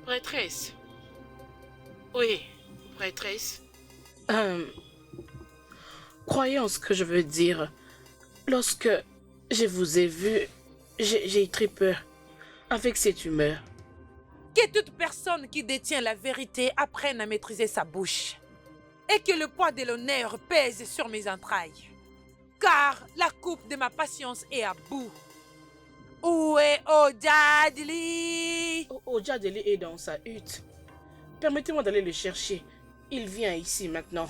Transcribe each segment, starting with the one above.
Prêtresse. Oui, prêtresse. Croyez en ce que je veux dire. Lorsque je vous ai vu, j'ai eu très peur. Avec cette humeur. Que toute personne qui détient la vérité apprenne à maîtriser sa bouche. Et que le poids de l'honneur pèse sur mes entrailles. Car la coupe de ma patience est à bout. Où est Ojadili? Ojadili est dans sa hutte. Permettez-moi d'aller le chercher. Il vient ici maintenant.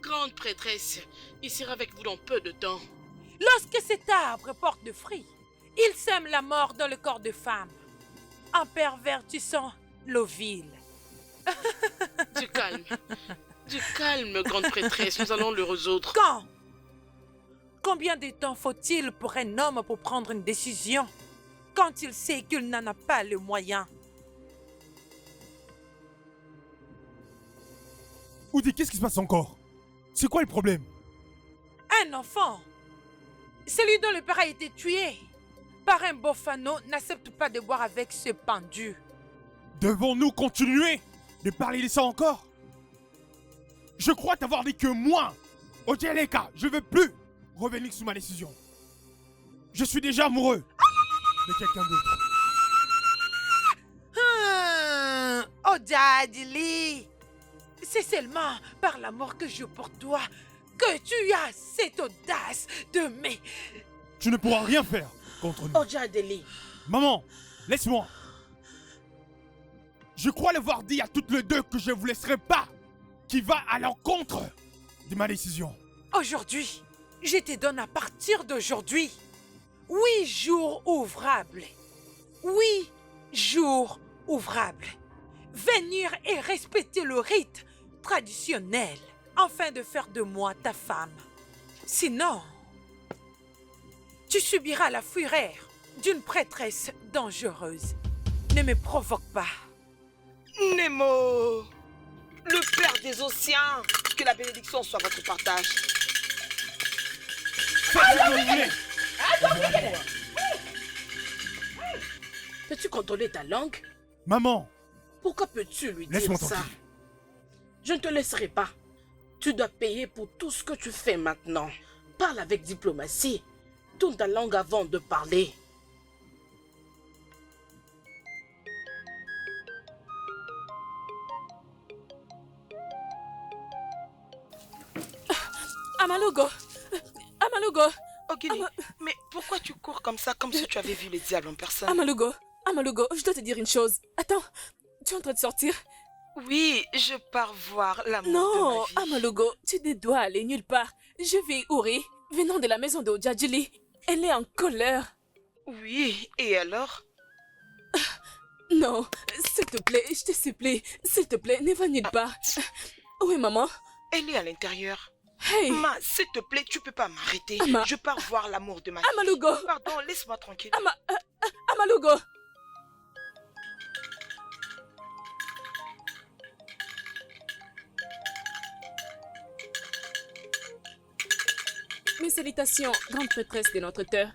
Grande prêtresse, il sera avec vous dans peu de temps. Lorsque cet arbre porte de fruits, il sème la mort dans le corps de femme, en pervertissant l'ovile. Du calme, grande prêtresse, nous allons le résoudre. Quand? Combien de temps faut-il pour un homme pour prendre une décision quand il sait qu'il n'en a pas le moyen? Oudi, qu'est-ce qui se passe encore? C'est quoi le problème? Un enfant, celui dont le père a été tué par un bofano, n'accepte pas de boire avec ce pendu. Devons-nous continuer de parler de ça encore? Je crois t'avoir dit que moi, Ojeleka, je ne veux plus revenir sous ma décision. Je suis déjà amoureux de quelqu'un d'autre. Ojadili, c'est seulement par l'amour que j'ai pour toi que tu as cette audace de me... Tu ne pourras rien faire contre nous. Ojadili. Maman, laisse-moi. Je crois l'avoir dit à toutes les deux que je ne vous laisserai pas, qui va à l'encontre de ma décision. Aujourd'hui, je te donne à partir d'aujourd'hui 8 jours ouvrables. 8 jours ouvrables. Venir et respecter le rite traditionnel afin de faire de moi ta femme. Sinon, tu subiras la fureur d'une prêtresse dangereuse. Ne me provoque pas. Nemo, le Père des Océans, que la bénédiction soit votre partage. Faites ce que vous voulez. Peux-tu contrôler ta langue? Maman, Pourquoi peux-tu lui dire laisse-moi ça? tranquille. Je ne te laisserai pas. Tu dois payer pour tout ce que tu fais maintenant. Parle avec diplomatie. Tourne ta langue avant de parler. Amalogo! Amalogo! Ogini, mais pourquoi tu cours comme ça, comme si tu avais vu le diable en personne? Amalogo! Amalogo, je dois te dire une chose. Attends, tu es en train de sortir? Oui, je pars voir l'amour Non, de ma vie. Amalogo, tu ne dois aller nulle part. Je vais Uri, venant de la maison de Ojadili. Elle est en colère. Oui, et alors? Non, s'il te plaît, je te supplie. S'il te plaît, ne va nulle part. Oui, maman? Elle est à l'intérieur. Hey! Ma, s'il te plaît, tu peux pas m'arrêter. Ama. Je pars voir l'amour de ma vie. Amalogo! Pardon, laisse-moi tranquille. Amalogo! Mes salutations, grande prêtresse de notre terre.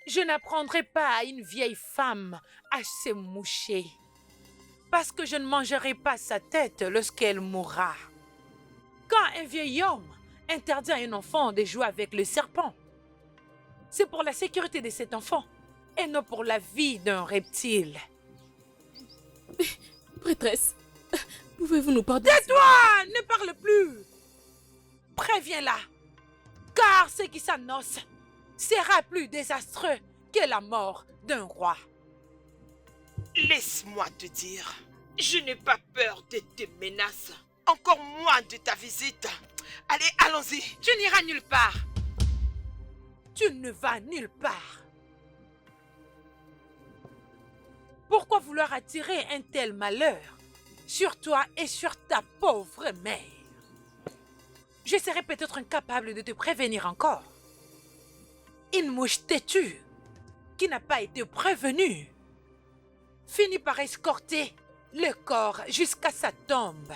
Je n'apprendrai pas à une vieille femme à se moucher, parce que je ne mangerai pas sa tête lorsqu'elle mourra. Quand un vieil homme interdit à un enfant de jouer avec le serpent, c'est pour la sécurité de cet enfant et non pour la vie d'un reptile. Prêtresse, pouvez-vous nous pardonner? Tais-toi! Ne parle plus! Préviens-la, car ce qui s'annonce sera plus désastreux que la mort d'un roi. Laisse-moi te dire, je n'ai pas peur de tes menaces, encore moins de ta visite. Allez, allons-y. Tu n'iras nulle part. Tu ne vas nulle part. Pourquoi vouloir attirer un tel malheur sur toi et sur ta pauvre mère? Je serais peut-être incapable de te prévenir encore. Une mouche têtue qui n'a pas été prévenue finit par escorter le corps jusqu'à sa tombe.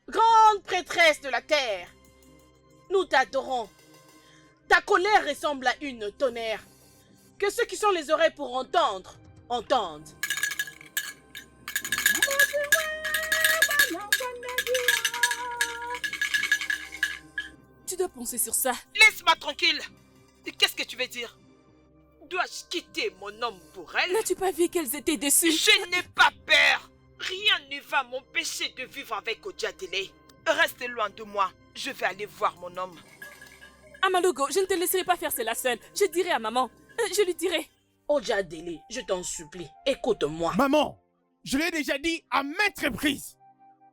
Grande prêtresse de la terre, nous t'adorons. Ta colère ressemble à une tonnerre. Que ceux qui sont les oreilles pour entendre, entendent. Tu dois penser sur ça. Laisse-moi tranquille. Qu'est-ce que tu veux dire? Dois-je quitter mon homme pour elle? N'as-tu pas vu qu'elles étaient déçues? Je n'ai pas peur. Rien ne va m'empêcher de vivre avec Odiadele. Reste loin de moi. Je vais aller voir mon homme. Amalugo, je ne te laisserai pas faire cela seule. Je dirai à maman. Je lui dirai. Odiadele, je t'en supplie, écoute-moi. Maman, je l'ai déjà dit à maintes reprises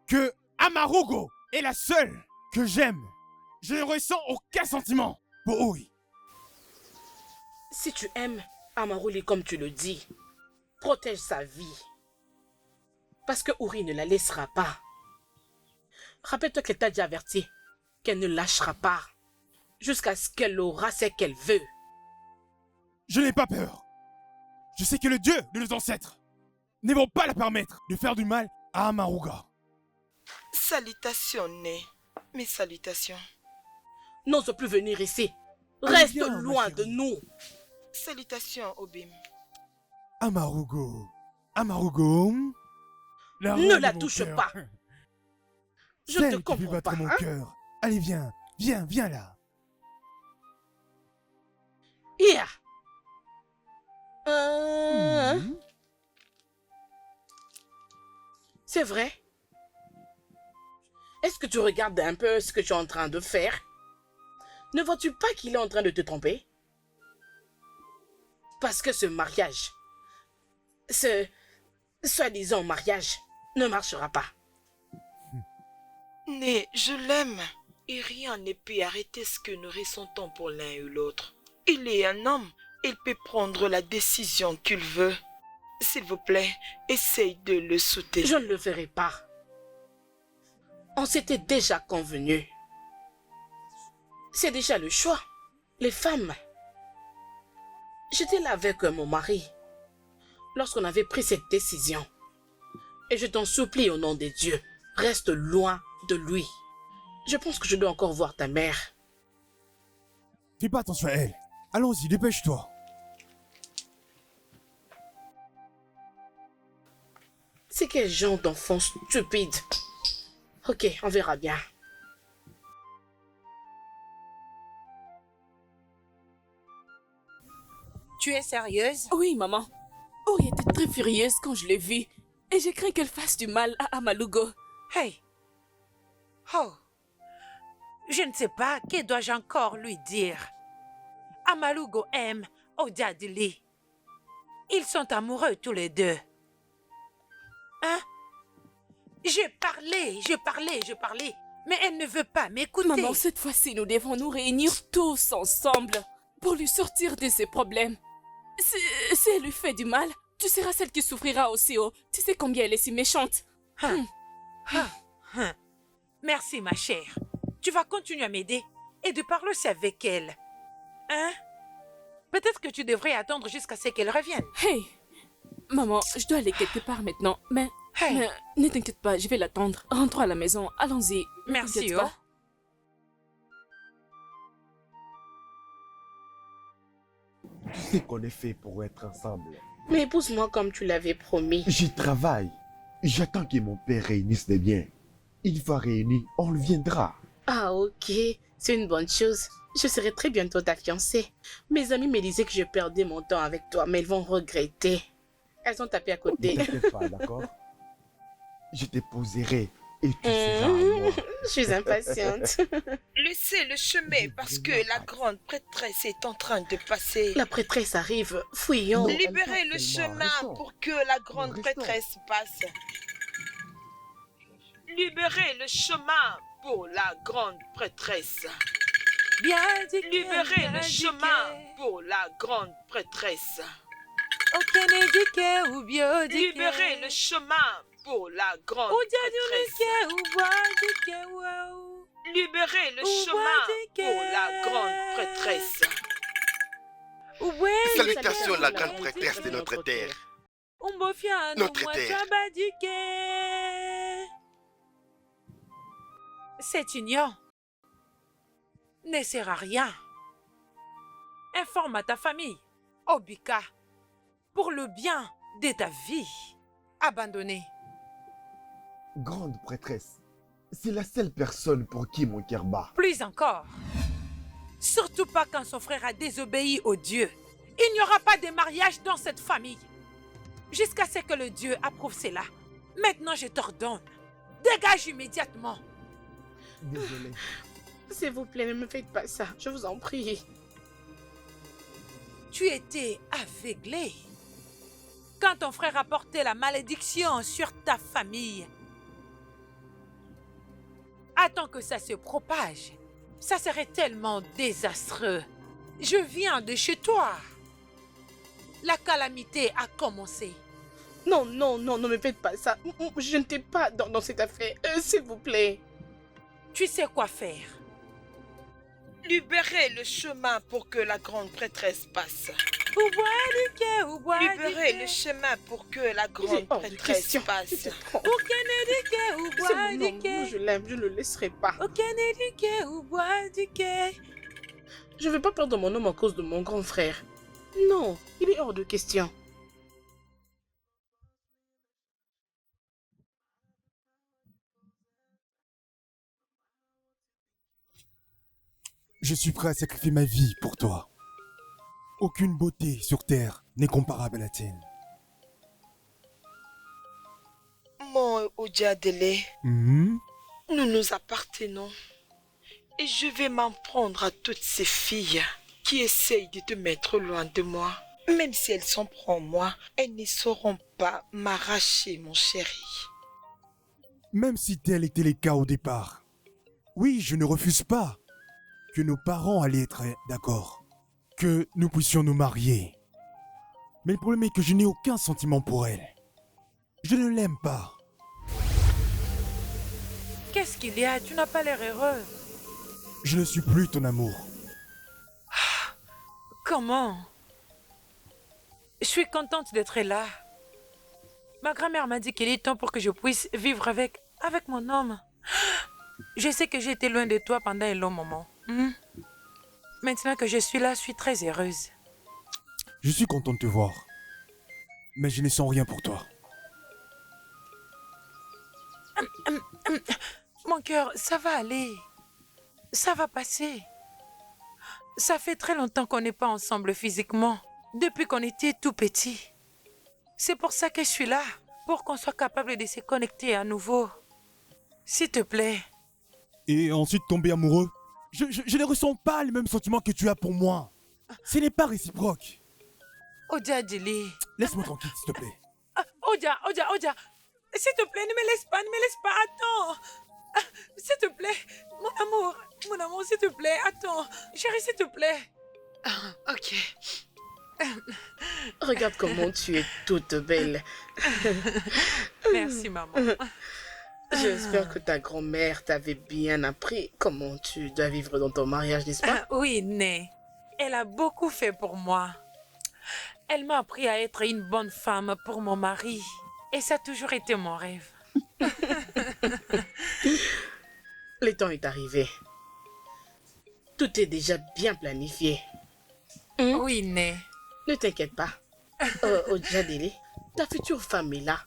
que Amarugo est la seule que j'aime. Je ne ressens aucun sentiment pour Uri. Si tu aimes Amaruli comme tu le dis, protège sa vie. Parce que Uri ne la laissera pas. Rappelle-toi qu'elle t'a déjà averti qu'elle ne lâchera pas jusqu'à ce qu'elle aura ce qu'elle veut. Je n'ai pas peur. Je sais que le dieu de nos ancêtres ne vont pas la permettre de faire du mal à Amaruga. Salutations, Né. Mes salutations. N'ose plus venir ici. Reste Viens, ma loin chérie. de nous. Salutations, Obim. Amarugo. Amarugo. La Ne reine la de mon touche cœur. pas. Je Celle te qui fait comprends battre pas, mon hein? cœur. Allez, viens. Viens là. Hier. Mhm. C'est vrai? Est-ce que tu regardes un peu ce que tu es en train de faire? Ne vois-tu pas qu'il est en train de te tromper? Parce que ce mariage, ce soi-disant mariage, ne marchera pas. Né, je l'aime. Et rien ne peut arrêter ce que nous ressentons pour l'un et l'autre. Il est un homme. Il peut prendre la décision qu'il veut. S'il vous plaît, essaye de le soutenir. Je ne le ferai pas. On s'était déjà convenu. C'est déjà le choix. Les femmes. J'étais là avec mon mari lorsqu'on avait pris cette décision. Et je t'en supplie au nom des dieux, reste loin de lui. Je pense que je dois encore voir ta mère. Fais pas attention à elle. Allons-y, dépêche-toi. C'est quel genre d'enfant stupide. Ok, on verra bien. Tu es sérieuse? Oui, maman. Ori était très furieuse quand je l'ai vue. Et j'ai craint qu'elle fasse du mal à Amalugo. Hey! Oh! Je ne sais pas, que dois-je encore lui dire? Amalugo aime Odiadele. Ils sont amoureux tous les deux. Hein? Je parlais, mais elle ne veut pas m'écouter. Maman, cette fois-ci, nous devons nous réunir tous ensemble pour lui sortir de ses problèmes. Si elle lui fait du mal, tu seras celle qui souffrira aussi. Oh. Tu sais combien elle est si méchante. Merci, ma chère. Tu vas continuer à m'aider et de parler aussi avec elle. Hein? Peut-être que tu devrais attendre jusqu'à ce qu'elle revienne. Hey, maman, je dois aller quelque part maintenant. Mais ne t'inquiète pas, je vais l'attendre. Rentrons à la maison. Allons-y. Ne Merci, t'inquiète oh. pas. Tu sais qu'on est fait pour être ensemble. Mais épouse-moi comme tu l'avais promis. J'y travaille. J'attends que mon père réunisse les biens. Une fois réunis, on reviendra. Ah ok, c'est une bonne chose. Je serai très bientôt ta fiancée. Mes amis me disaient que je perdais mon temps avec toi, mais elles vont regretter. Elles ont tapé à Ne côté. t'inquiète pas, d'accord? Je t'épouserai et tu seras à moi. Je suis impatiente. Laissez le chemin parce que la grande prêtresse est en train de passer. La prêtresse arrive, fouillons. Non. Libérez le Restons, chemin restons. pour que la grande Restons. prêtresse passe. Libérez le chemin pour la grande prêtresse. Bien dit. Libérez le chemin pour la grande prêtresse. Okenedike ou biodike. Libérez le chemin pour la grande prêtresse. Odiadulike ou boadike ou. Libérez le chemin pour la grande prêtresse. Ouais, Salutations, la grande prêtresse de notre terre. Notre terre. Cette union ne sert à rien. Informe à ta famille, Obika, pour le bien de ta vie. Abandonnée. Grande prêtresse, c'est la seule personne pour qui mon cœur bat. Plus encore. Surtout pas quand son frère a désobéi au Dieu. Il n'y aura pas de mariage dans cette famille. Jusqu'à ce que le Dieu approuve cela. Maintenant, je t'ordonne. Dégage immédiatement. Désolé. S'il vous plaît, ne me faites pas ça. Je vous en prie. Tu étais aveuglé. Quand ton frère a porté la malédiction sur ta famille. Attends que ça se propage. Ça serait tellement désastreux. Je viens de chez toi. La calamité a commencé. Non, non, non, ne me faites pas ça. Je n'étais pas dans cette affaire. S'il vous plaît. Tu sais quoi faire. Libérez le chemin pour que la grande prêtresse passe. Libérez le chemin pour que la grande prêtresse passe. C'est bon, non, je l'aime, je ne le laisserai pas. Je ne veux pas perdre mon homme à cause de mon grand frère. Non, il est hors de question. Je suis prêt à sacrifier ma vie pour toi. Aucune beauté sur terre n'est comparable à la tienne. Mon Ojadele, Mhm. nous nous appartenons. Et je vais m'en prendre à toutes ces filles qui essayent de te mettre loin de moi. Même si elles s'en prennent moi, elles ne sauront pas m'arracher, mon chéri. Même si tel était le cas au départ. Oui, je ne refuse pas que nos parents allaient être d'accord. Que nous puissions nous marier. Mais le problème est que je n'ai aucun sentiment pour elle. Je ne l'aime pas. Qu'est-ce qu'il y a? Tu n'as pas l'air heureux. Je ne suis plus ton amour. Comment? Je suis contente d'être là. Ma grand-mère m'a dit qu'il est temps pour que je puisse vivre avec mon homme. Je sais que j'ai été loin de toi pendant un long moment. Maintenant que je suis là, je suis très heureuse. Je suis content de te voir. Mais je ne sens rien pour toi. Mon cœur, ça va aller. Ça va passer. Ça fait très longtemps qu'on n'est pas ensemble physiquement. Depuis qu'on était tout petit. C'est pour ça que je suis là. Pour qu'on soit capable de se connecter à nouveau. S'il te plaît. Et ensuite tomber amoureux. Je ne ressens pas les mêmes sentiments que tu as pour moi. Ce n'est pas réciproque. Odia Dili. Laisse-moi tranquille, s'il te plaît. Odia. S'il te plaît, ne me laisse pas, attends. S'il te plaît, mon amour, s'il te plaît, attends. Chérie, s'il te plaît. Ok. Regarde comment tu es toute belle. Merci, maman. J'espère que ta grand-mère t'avait bien appris comment tu dois vivre dans ton mariage, n'est-ce pas? Oui, Né. Elle a beaucoup fait pour moi. Elle m'a appris à être une bonne femme pour mon mari. Et ça a toujours été mon rêve. Le temps est arrivé. Tout est déjà bien planifié. Oui, Né. Ne t'inquiète pas. Ojadele, ta future femme est là.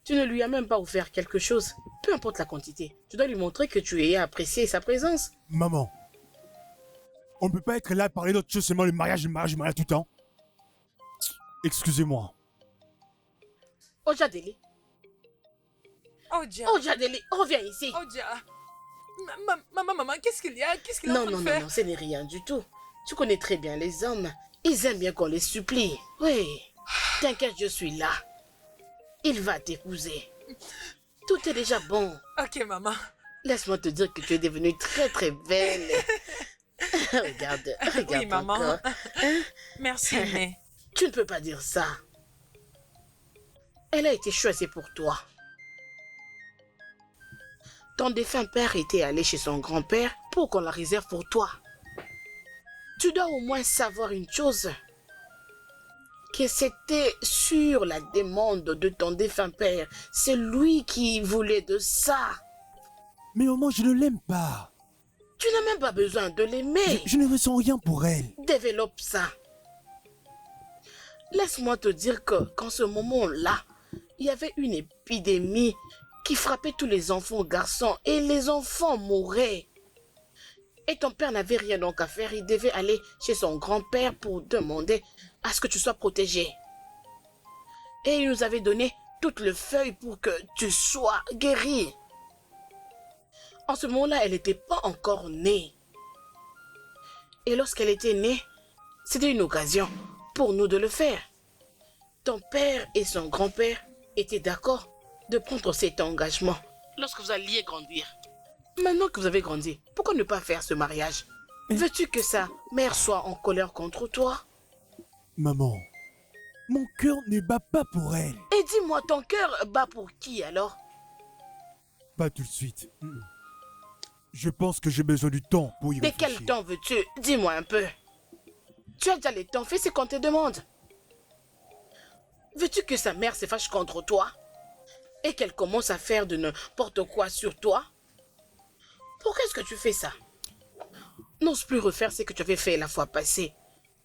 Tu ne lui as même pas offert quelque chose. Peu importe la quantité. Tu dois lui montrer que tu es apprécié sa présence. Maman, on ne peut pas être là à parler d'autre chose, seulement le mariage tout le temps. Excusez-moi. Ojadele, Odia. reviens ici. Odia. Maman, qu'est-ce qu'il y a? Qu'est-ce qu'il a Non, ce n'est rien du tout. Tu connais très bien les hommes. Ils aiment bien qu'on les supplie. Oui, t'inquiète, je suis là. Il va t'épouser. Tout est déjà bon. Ok, maman. Laisse-moi te dire que tu es devenue très très belle. regarde Oui, maman. encore. Hein? Merci, Né. Tu ne peux pas dire ça. Elle a été choisie pour toi. Ton défunt père était allé chez son grand-père pour qu'on la réserve pour toi. Tu dois au moins savoir une chose. que c'était sur la demande de ton défunt père. C'est lui qui voulait de ça. Mais maman, je ne l'aime pas. Tu n'as même pas besoin de l'aimer. Je ne ressens rien pour elle. Développe ça. Laisse-moi te dire que, qu'en ce moment-là, il y avait une épidémie qui frappait tous les enfants garçons et les enfants mouraient. Et ton père n'avait rien donc à faire. Il devait aller chez son grand-père pour demander à ce que tu sois protégé. Et il nous avait donné toutes les feuilles pour que tu sois guéri. En ce moment-là, elle n'était pas encore née. Et lorsqu'elle était née, c'était une occasion pour nous de le faire. Ton père et son grand-père étaient d'accord de prendre cet engagement lorsque vous alliez grandir. Maintenant que vous avez grandi, pourquoi ne pas faire ce mariage? Veux-tu que sa mère soit en colère contre toi? Maman, mon cœur ne bat pas pour elle. Et dis-moi, ton cœur bat pour qui alors? Pas tout de suite. Je pense que j'ai besoin du temps pour y Mais réfléchir. quel temps veux-tu? Dis-moi un peu. Tu as déjà le temps, fais ce qu'on te demande. Veux-tu que sa mère se fâche contre toi? Et qu'elle commence à faire de n'importe quoi sur toi? Pourquoi est-ce que tu fais ça? N'ose plus refaire ce que tu avais fait la fois passée.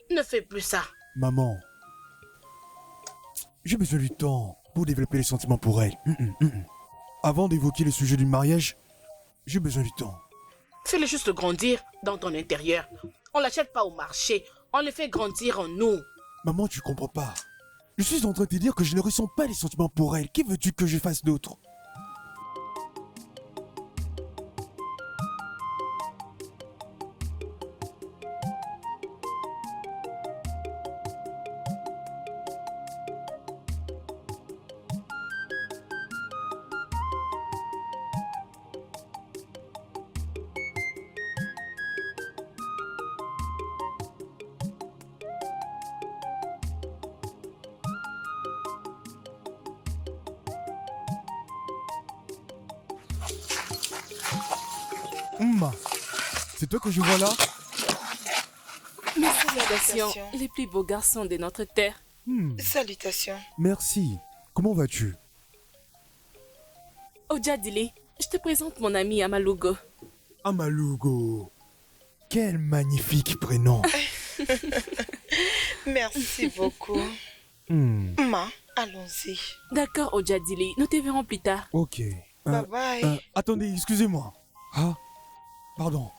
Ne fais plus ça. Maman, j'ai besoin du temps pour développer les sentiments pour elle. Avant d'évoquer le sujet du mariage, j'ai besoin du temps. Fais-le juste grandir dans ton intérieur. On ne l'achète pas au marché. On le fait grandir en nous. Maman, tu comprends pas. Je suis en train de te dire que je ne ressens pas les sentiments pour elle. Qui veux-tu que je fasse d'autre? C'est toi que je vois là? Mes salutations, les plus beaux garçons de notre terre. Salutations. Merci. Comment vas-tu? Ojadili, je te présente mon ami Amalugo. Amalugo. Quel magnifique prénom. Merci beaucoup. Ma, allons-y. D'accord, Ojadili, nous te verrons plus tard. Ok. Bye bye. Attendez, excusez-moi. Ah, pardon.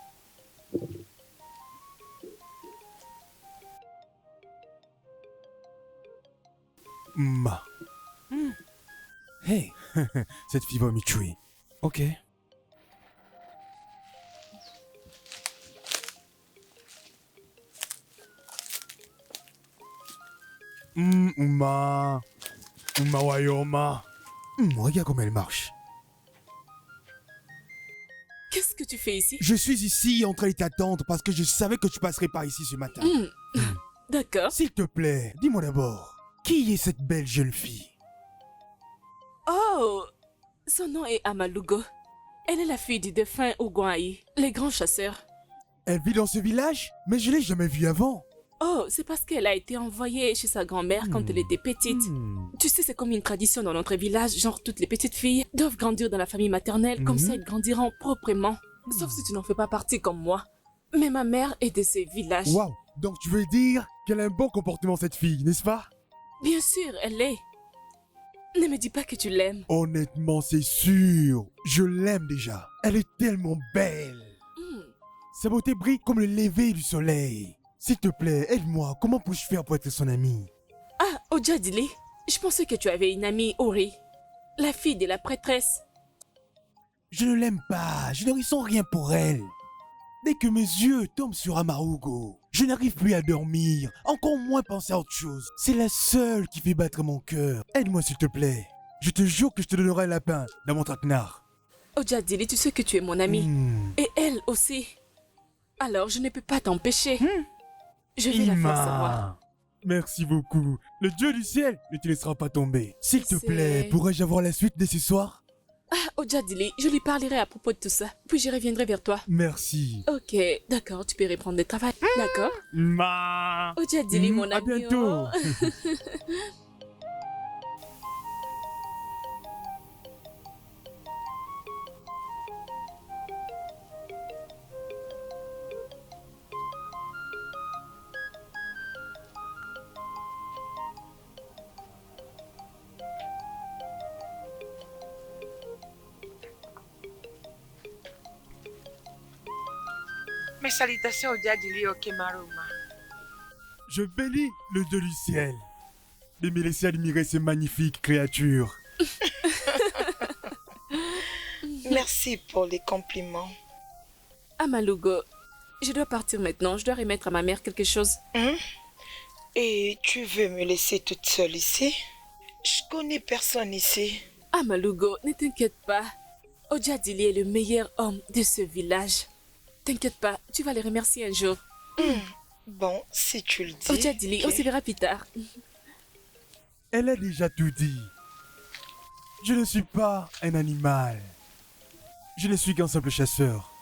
Ma. Hey, cette fille va me tuer. Ok. Uma. Uma Wayoma. Regarde comme elle marche. Qu'est-ce que tu fais ici? Je suis ici en train de t'attendre parce que je savais que tu passerais par ici ce matin. D'accord. S'il te plaît, dis-moi d'abord, qui est cette belle jeune fille? Oh, son nom est Amalugo. Elle est la fille du défunt Oguaï, les grands chasseurs. Elle vit dans ce village? Mais je l'ai jamais vue avant. Oh, c'est parce qu'elle a été envoyée chez sa grand-mère quand elle était petite. Tu sais, c'est comme une tradition dans notre village, genre toutes les petites filles doivent grandir dans la famille maternelle, comme ça elles grandiront proprement. Sauf si tu n'en fais pas partie comme moi. Mais ma mère est de ces villages. Waouh! Donc tu veux dire qu'elle a un bon comportement cette fille, n'est-ce pas? Bien sûr, elle l'est. Ne me dis pas que tu l'aimes. Honnêtement, c'est sûr. Je l'aime déjà. Elle est tellement belle. Sa beauté brille comme le lever du soleil. S'il te plaît, aide-moi. Comment puis-je faire pour être son amie? Ah, Ojadili, je pensais que tu avais une amie, Ori, la fille de la prêtresse. Je ne l'aime pas. Je ne ressens rien pour elle. Dès que mes yeux tombent sur Amarugo, je n'arrive plus à dormir, encore moins penser à autre chose. C'est la seule qui fait battre mon cœur. Aide-moi s'il te plaît. Je te jure que je te donnerai un lapin dans mon traquenard. Ojadili, tu sais que tu es mon amie. Et elle aussi. Alors, je ne peux pas t'empêcher. Je vais la faire savoir. Merci beaucoup. Le Dieu du ciel ne te laissera pas tomber. S'il te C'est- plaît, pourrais-je avoir la suite dès ce soir? Ojadili, je lui parlerai à propos de tout ça, puis je reviendrai vers toi. Merci. Ok, d'accord, tu peux reprendre le travail. D'accord. Ma. Ojadili, mon ami. À bientôt. Mes salutations au Diadili Okemaruma. Je bénis le Dieu du ciel de me laisser admirer ces magnifiques créatures. Merci pour les compliments. Amalugo, je dois partir maintenant, je dois remettre à ma mère quelque chose. Et tu veux me laisser toute seule ici? Je connais personne ici. Amalugo, ne t'inquiète pas. Ojadili est le meilleur homme de ce village. T'inquiète pas, tu vas les remercier un jour. Bon, si tu le dis. Ojadili, ok. on se verra plus tard. Elle a déjà tout dit. Je ne suis pas un animal. Je ne suis qu'un simple chasseur.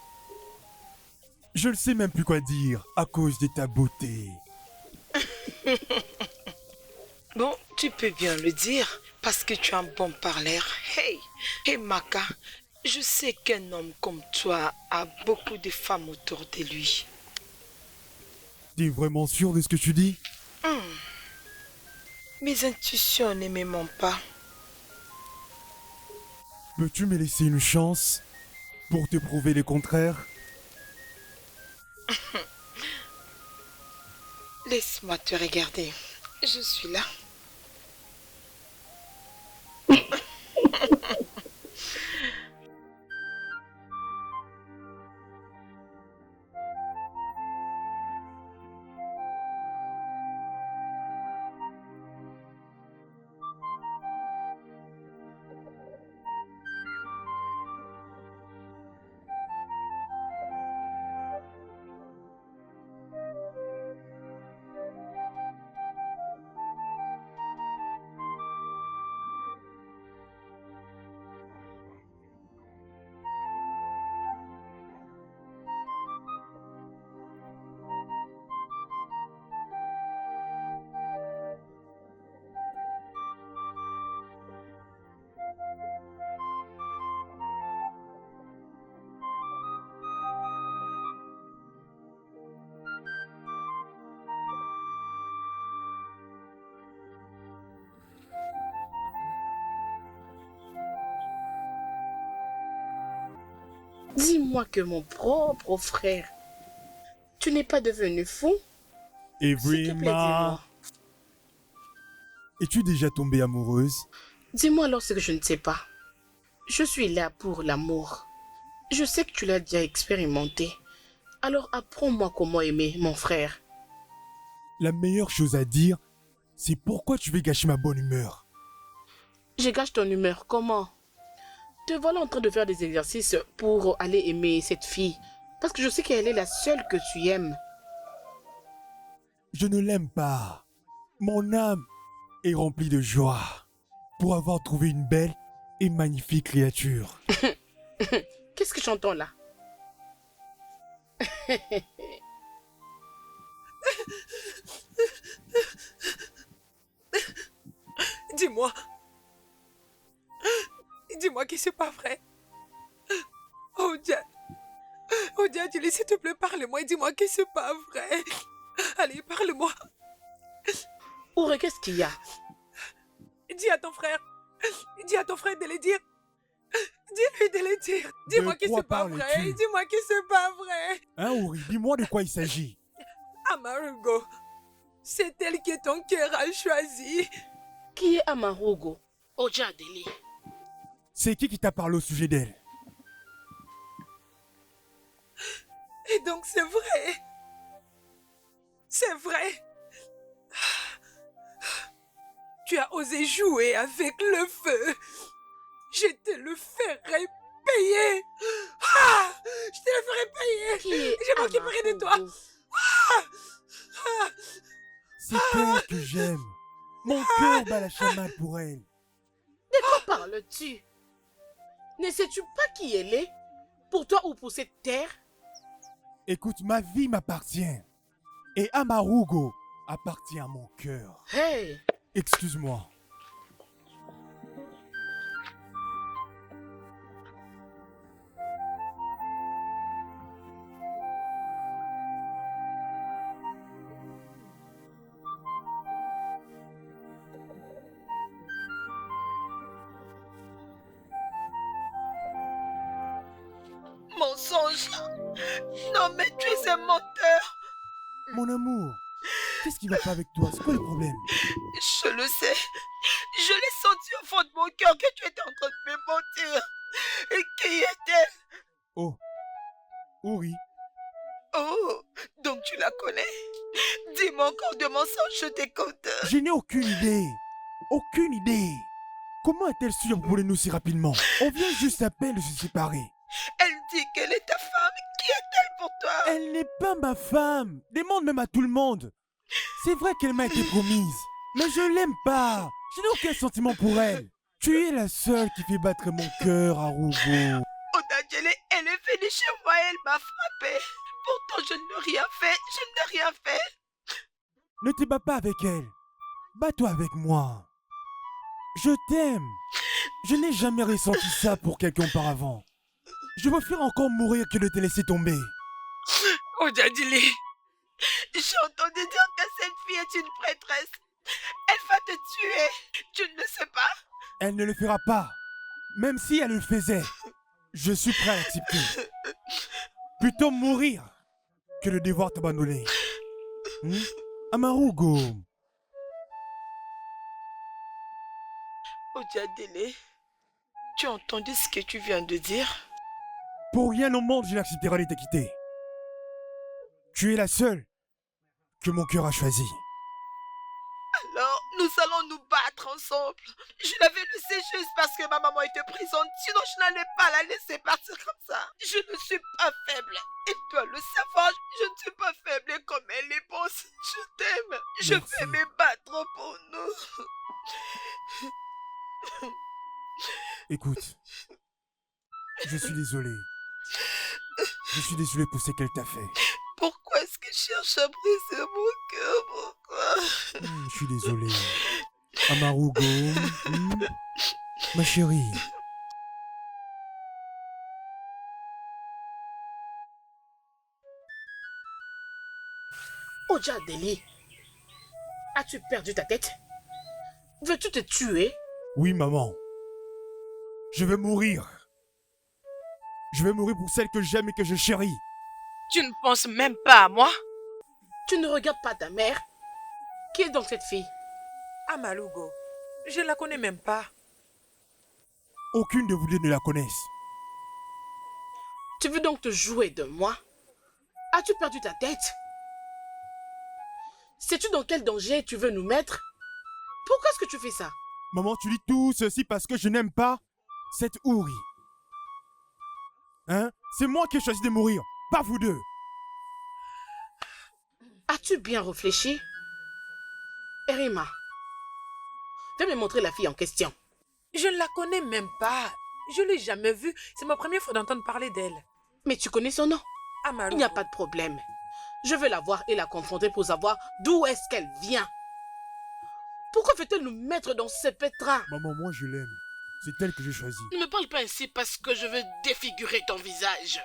Je ne sais même plus quoi dire à cause de ta beauté. Bon, tu peux bien le dire parce que tu es un bon parleur. Hey Maka, je sais qu'un homme comme toi a beaucoup de femmes autour de lui. T'es vraiment sûr de ce que tu dis? Mes intuitions ne me mentent pas. Peux-tu me laisser une chance pour te prouver le contraire? Laisse-moi te regarder. Je suis là. Dis-moi que mon propre frère, tu n'es pas devenu fou? S'il te plaît, Evrima, dis-moi. es-tu déjà tombée amoureuse? Dis-moi alors ce que je ne sais pas. Je suis là pour l'amour. Je sais que tu l'as déjà expérimenté. Alors apprends-moi comment aimer mon frère. La meilleure chose à dire, c'est pourquoi tu veux gâcher ma bonne humeur. Je gâche ton humeur, comment? Te voilà en train de faire des exercices pour aller aimer cette fille. Parce que je sais qu'elle est la seule que tu aimes. Je ne l'aime pas. Mon âme est remplie de joie pour avoir trouvé une belle et magnifique créature. Qu'est-ce que j'entends là? Dis-moi. Dis-moi que c'est pas vrai. Oh Diadili, s'il te plaît, parle-moi et dis-moi que c'est pas vrai. Allez, parle-moi. Oure, qu'est-ce qu'il y a? Dis à ton frère. Dis à ton frère de le dire. Dis-lui de le dire. Dis-moi que quoi c'est pas parles-tu? vrai. Dis-moi que c'est pas vrai. Hein, Ouri, dis-moi de quoi il s'agit. Amarugo, c'est elle que ton cœur a choisi. Qui est Amarugo? Ojadili. C'est qui t'a parlé au sujet d'elle? Et donc c'est vrai. C'est vrai. Tu as osé jouer avec le feu. Je te le ferai payer. Ah, je te le ferai payer. Qui est Je m'occuperai de toi. Amarugo? C'est elle que j'aime. Mon cœur bat la chamade pour elle. De quoi parles-tu? Ne sais-tu pas qui elle est? Pour toi ou pour cette terre? Écoute, ma vie m'appartient. Et Amarugo appartient à mon cœur. Hey! Excuse-moi. Mensonge! Non, mais tu es un menteur! Mon amour, qu'est-ce qui va pas avec toi? C'est quoi le problème? Je le sais. Je l'ai senti au fond de mon cœur que tu étais en train de me mentir. Et qui est-elle? Oh, Uri. Oh, donc tu la connais? Dis-moi encore de mensonges, je t'écoute. Je n'ai aucune idée. Aucune idée. Comment est-elle survolée nous si rapidement? On vient juste à peine de se séparer. Elle dit qu'elle est ta femme. Qui est-elle pour toi? Elle n'est pas ma femme. Demande même à tout le monde. C'est vrai qu'elle m'a été promise. Mais je l'aime pas. Je n'ai aucun sentiment pour elle. Tu es la seule qui fait battre mon cœur, Arugo. Odadjele, elle est venue chez moi et elle m'a frappé. Pourtant, je n'ai rien fait. Je n'ai rien fait. Ne te bats pas avec elle. Bats-toi avec moi. Je t'aime. Je n'ai jamais ressenti ça pour quelqu'un auparavant. Je préfère encore mourir que de te laisser tomber. Odadjele, j'ai entendu dire que cette fille est une prêtresse. Elle va te tuer. Tu ne le sais pas? Elle ne le fera pas. Même si elle le faisait, je suis prêt à l'accepter. Plutôt mourir que de devoir t'abandonner. Amarugo. Odadjele, tu as entendu ce que tu viens de dire? Pour rien au monde, je n'accepterai de te quitter. Tu es la seule que mon cœur a choisie. Alors, nous allons nous battre ensemble. Je l'avais laissée juste parce que ma maman était présente. Sinon, je n'allais pas la laisser partir comme ça. Je ne suis pas faible. Et tu dois le savoir, je ne suis pas faible comme elle les pense. Je t'aime. Je Merci. vais me battre pour nous. Écoute, je suis désolé. Je suis désolé pour ce qu'elle t'a fait. Pourquoi est-ce que je cherche à briser mon cœur? Pourquoi? Je suis désolé. Amarugo. Ma chérie. Odadjele, as-tu perdu ta tête? Veux-tu te tuer? Oui, maman. Je vais mourir. Je vais mourir pour celle que j'aime et que je chéris. Tu ne penses même pas à moi? Tu ne regardes pas ta mère? Qui est donc cette fille? Amarugo, je la connais même pas. Aucune de vous deux ne la connaisse. Tu veux donc te jouer de moi? As-tu perdu ta tête? Sais-tu dans quel danger tu veux nous mettre? Pourquoi est-ce que tu fais ça? Maman, tu dis tout ceci parce que je n'aime pas cette Uri. Hein? C'est moi qui ai choisi de mourir, pas vous deux. As-tu bien réfléchi? Erima, viens me montrer la fille en question. Je ne la connais même pas. Je ne l'ai jamais vue. C'est ma première fois d'entendre parler d'elle. Mais tu connais son nom? Amarugo. Il n'y a pas de problème. Je vais la voir et la confronter pour savoir d'où est-ce qu'elle vient. Pourquoi fait-elle nous mettre dans ce pétrin? Maman, moi je l'aime. C'est elle que j'ai choisie. Ne me parle pas ainsi parce que je veux défigurer ton visage.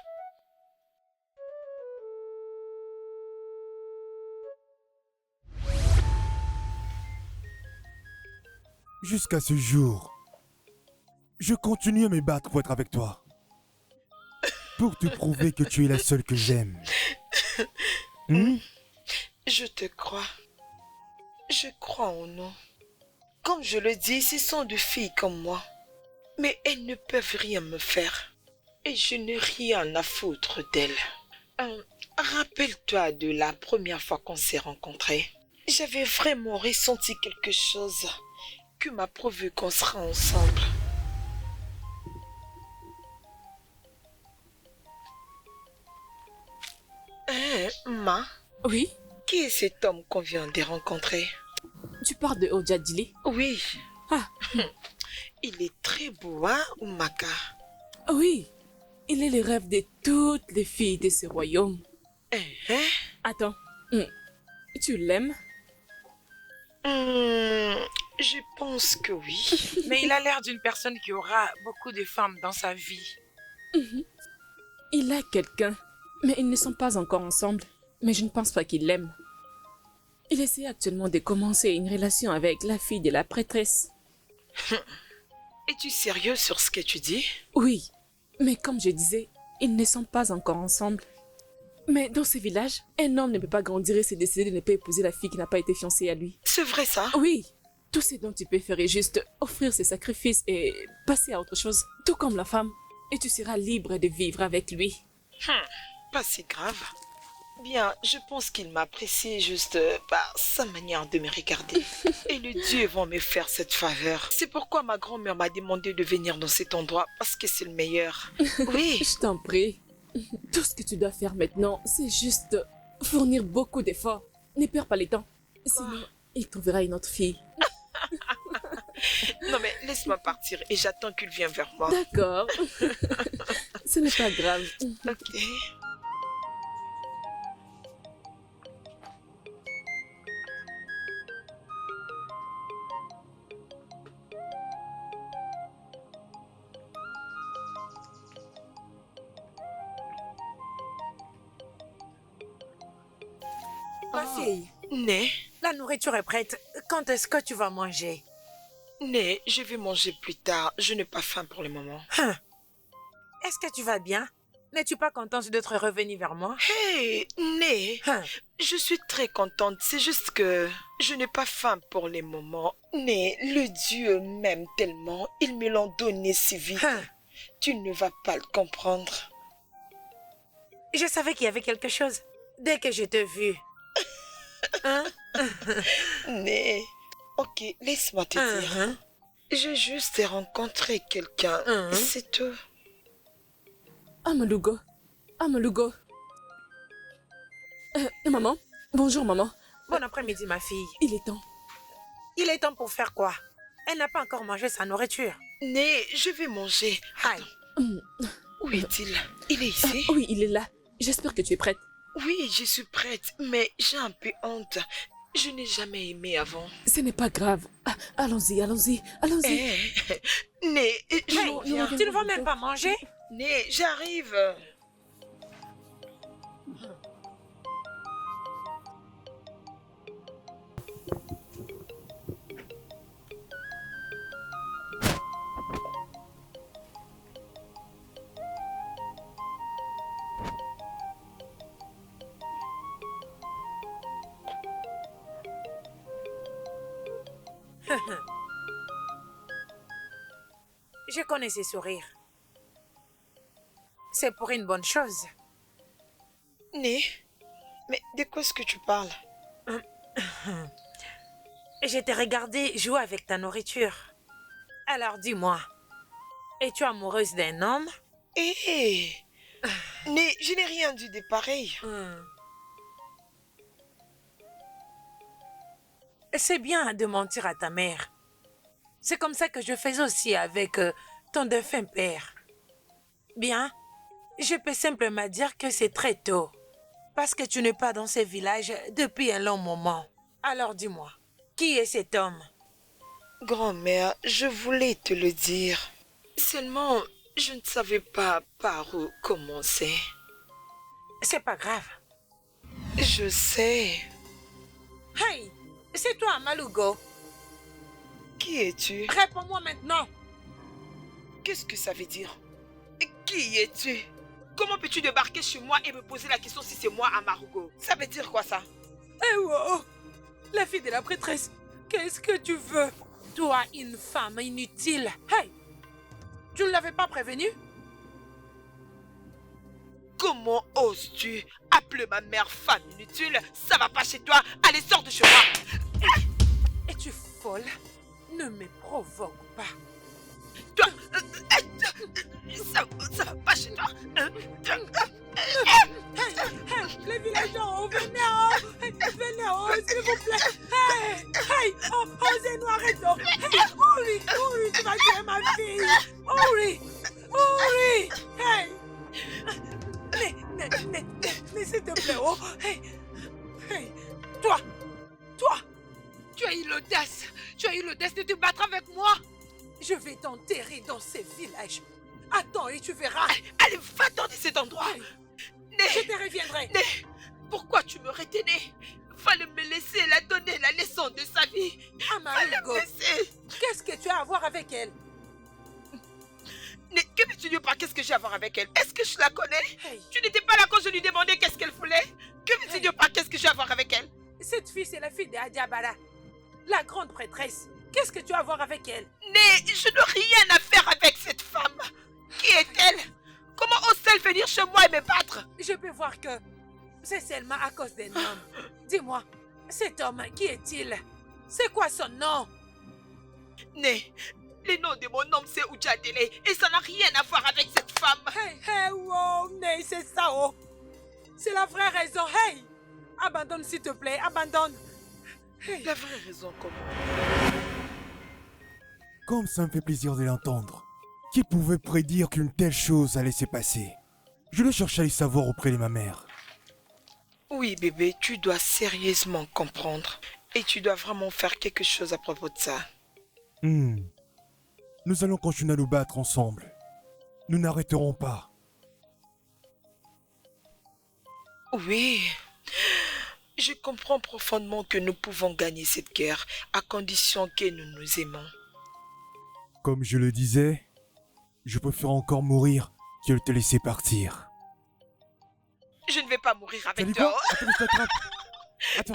Jusqu'à ce jour, je continue à me battre pour être avec toi. Pour te prouver que tu es la seule que j'aime. Je te crois. Je crois en nous. Comme je le dis, ce sont des filles comme moi. Mais elles ne peuvent rien me faire. Et je n'ai rien à foutre d'elles. Rappelle-toi de la première fois qu'on s'est rencontrés. J'avais vraiment ressenti quelque chose qui m'a prouvé qu'on sera ensemble. Ma, Oui? qui est cet homme qu'on vient de rencontrer? Tu parles de Odadjele? Oui. Ah. Il est très beau, hein, Umaka? Oui, il est le rêve de toutes les filles de ce royaume. Attends, tu l'aimes? Je pense que oui. Mais il a l'air d'une personne qui aura beaucoup de femmes dans sa vie. Il a quelqu'un, mais ils ne sont pas encore ensemble. Mais je ne pense pas qu'il l'aime. Il essaie actuellement de commencer une relation avec la fille de la prêtresse. Es-tu sérieux sur ce que tu dis? Oui, mais comme je disais, ils ne sont pas encore ensemble. Mais dans ce village, un homme ne peut pas grandir et se décider de ne pas épouser la fille qui n'a pas été fiancée à lui. C'est vrai ça? Oui, tout ce dont tu peux faire est juste offrir ses sacrifices et passer à autre chose, tout comme la femme, et tu seras libre de vivre avec lui. Pas si grave. Bien, je pense qu'il m'apprécie juste par sa manière de me regarder. Et les dieux vont me faire cette faveur. C'est pourquoi ma grand-mère m'a demandé de venir dans cet endroit, parce que c'est le meilleur. Oui. Je t'en prie. Tout ce que tu dois faire maintenant, c'est juste fournir beaucoup d'efforts. Ne perds pas le temps. Sinon, il trouvera une autre fille. Non mais laisse-moi partir et j'attends qu'il vienne vers moi. D'accord. Ce n'est pas grave. Ok. Ma fille, Né, la nourriture est prête. Quand est-ce que tu vas manger? Né, je vais manger plus tard. Je n'ai pas faim pour le moment. Est-ce que tu vas bien? N'es-tu pas contente d'être revenue vers moi? Hey, Né, je suis très contente. C'est juste que je n'ai pas faim pour le moment. Né, le Dieu m'aime tellement. Ils me l'ont donné si vite. Tu ne vas pas le comprendre. Je savais qu'il y avait quelque chose dès que je t'ai vu. Né, ok, laisse-moi te dire. J'ai juste rencontré quelqu'un. C'est tout. Amalugo. Amalugo. Maman. Bonjour, maman. Bon après-midi, ma fille. Il est temps. Il est temps pour faire quoi? Elle n'a pas encore mangé sa nourriture. Né, je vais manger. Aïe. Où est-il? Il est ici? Oui, il est là. J'espère que tu es prête. Oui, je suis prête, mais j'ai un peu honte. Je n'ai jamais aimé avant. Ce n'est pas grave. Allons-y, allons-y, allons-y. Né, Hey, viens. tu ne vas même pas manger? Né, j'arrive. Je connais ses sourires. C'est pour une bonne chose. Né, mais de quoi est-ce que tu parles? Je t'ai regardé jouer avec ta nourriture. Alors dis-moi, es-tu amoureuse d'un homme? Hé, Né, je n'ai rien dit de pareil. C'est bien de mentir à ta mère. C'est comme ça que je faisais aussi avec ton défunt père. Bien, je peux simplement dire que c'est très tôt. Parce que tu n'es pas dans ce village depuis un long moment. Alors dis-moi, qui est cet homme? Grand-mère, je voulais te le dire. Seulement, je ne savais pas par où commencer. C'est pas grave. Je sais. Hey, c'est toi, Malugo. Qui es-tu? Réponds-moi maintenant. Qu'est-ce que ça veut dire? Qui es-tu? Comment peux-tu débarquer chez moi et me poser la question si c'est moi, Amarugo? Ça veut dire quoi ça? Eh wow, la fille de la prêtresse, qu'est-ce que tu veux? Toi, une femme inutile. Hey, tu ne l'avais pas prévenu? Comment oses-tu appeler ma mère femme inutile? Ça va pas chez toi. Allez, sors de chez moi. Es-tu folle? Ne me provoque pas. Toi, ça va pas chez toi. Les villageois, venez en haut. Venez en haut, s'il vous plaît. Hey, osez-nous, arrêtons. Hey, Ouri, tu vas tuer ma fille. Ouri. Mais s'il te plaît, oh. Hey, hey, toi, tu as eu l'audace. Tu as eu l'audace de te battre avec moi. Je vais t'enterrer dans ces villages. Attends et tu verras. Allez, va-t'en de cet endroit. Je te reviendrai. Pourquoi tu me retenais? Fallait me laisser la donner la leçon de sa vie. Amarilgo, qu'est-ce que tu as à voir avec elle? Que veux-tu dire par qu'est-ce que j'ai à voir avec elle? Est-ce que je la connais? Hey. Tu n'étais pas là quand je lui demandais qu'est-ce qu'elle voulait? Que veux-tu dire par qu'est-ce que j'ai à voir avec elle? Cette fille, c'est la fille de Adiabala, la grande prêtresse. Qu'est-ce que tu as à voir avec elle? Je n'ai rien à faire avec cette femme. Qui est-elle? Comment ose-t-elle venir chez moi et me battre? Je peux voir que c'est seulement à cause d'un homme. Dis-moi, cet homme, qui est-il? C'est quoi son nom? Le nom de mon homme c'est Oudjadele et ça n'a rien à voir avec cette femme. Hey, wow, Ney, c'est ça, oh. C'est la vraie raison, hey. Abandonne s'il te plaît, abandonne. Hey. La vraie raison comment? Comme ça me fait plaisir de l'entendre. Qui pouvait prédire qu'une telle chose allait se passer? Je le cherchais à le savoir auprès de ma mère. Oui bébé, tu dois sérieusement comprendre. Et tu dois vraiment faire quelque chose à propos de ça. Nous allons continuer à nous battre ensemble. Nous n'arrêterons pas. Oui. Je comprends profondément que nous pouvons gagner cette guerre à condition que nous nous aimons. Comme je le disais, je préfère encore mourir que de te laisser partir. Je ne vais pas mourir T'as avec dit toi. quoi? Attends, je t'attrape. Attends.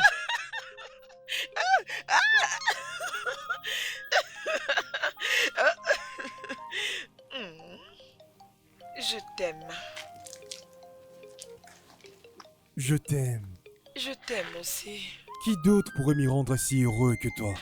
Je t'aime. Je t'aime. Je t'aime aussi. Qui d'autre pourrait m'y rendre si heureux que toi?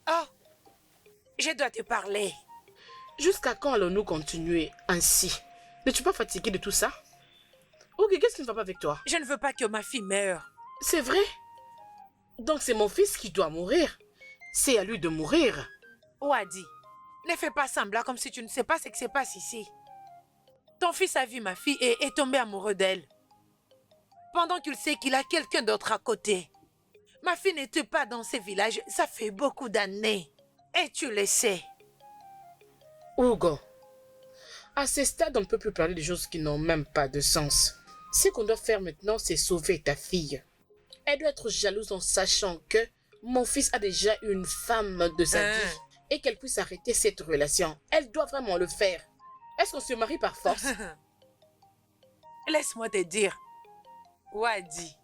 Oh, je dois te parler. Jusqu'à quand allons-nous continuer ainsi? N'es-tu pas fatigué de tout ça? Ok, qu'est-ce qui ne va pas avec toi? Je ne veux pas que ma fille meure. C'est vrai? Donc c'est mon fils qui doit mourir. C'est à lui de mourir. Wadi, ne fais pas semblant comme si tu ne sais pas ce qui se passe ici. Ton fils a vu ma fille et est tombé amoureux d'elle. Pendant qu'il sait qu'il a quelqu'un d'autre à côté. Ma fille n'était pas dans ce village, ça fait beaucoup d'années. Et tu le sais. Hugo, à ce stade, on ne peut plus parler de choses qui n'ont même pas de sens. Ce qu'on doit faire maintenant, c'est sauver ta fille. Elle doit être jalouse en sachant que mon fils a déjà une femme de sa vie et qu'elle puisse arrêter cette relation. Elle doit vraiment le faire. Est-ce qu'on se marie par force? Laisse-moi te dire, Wadi,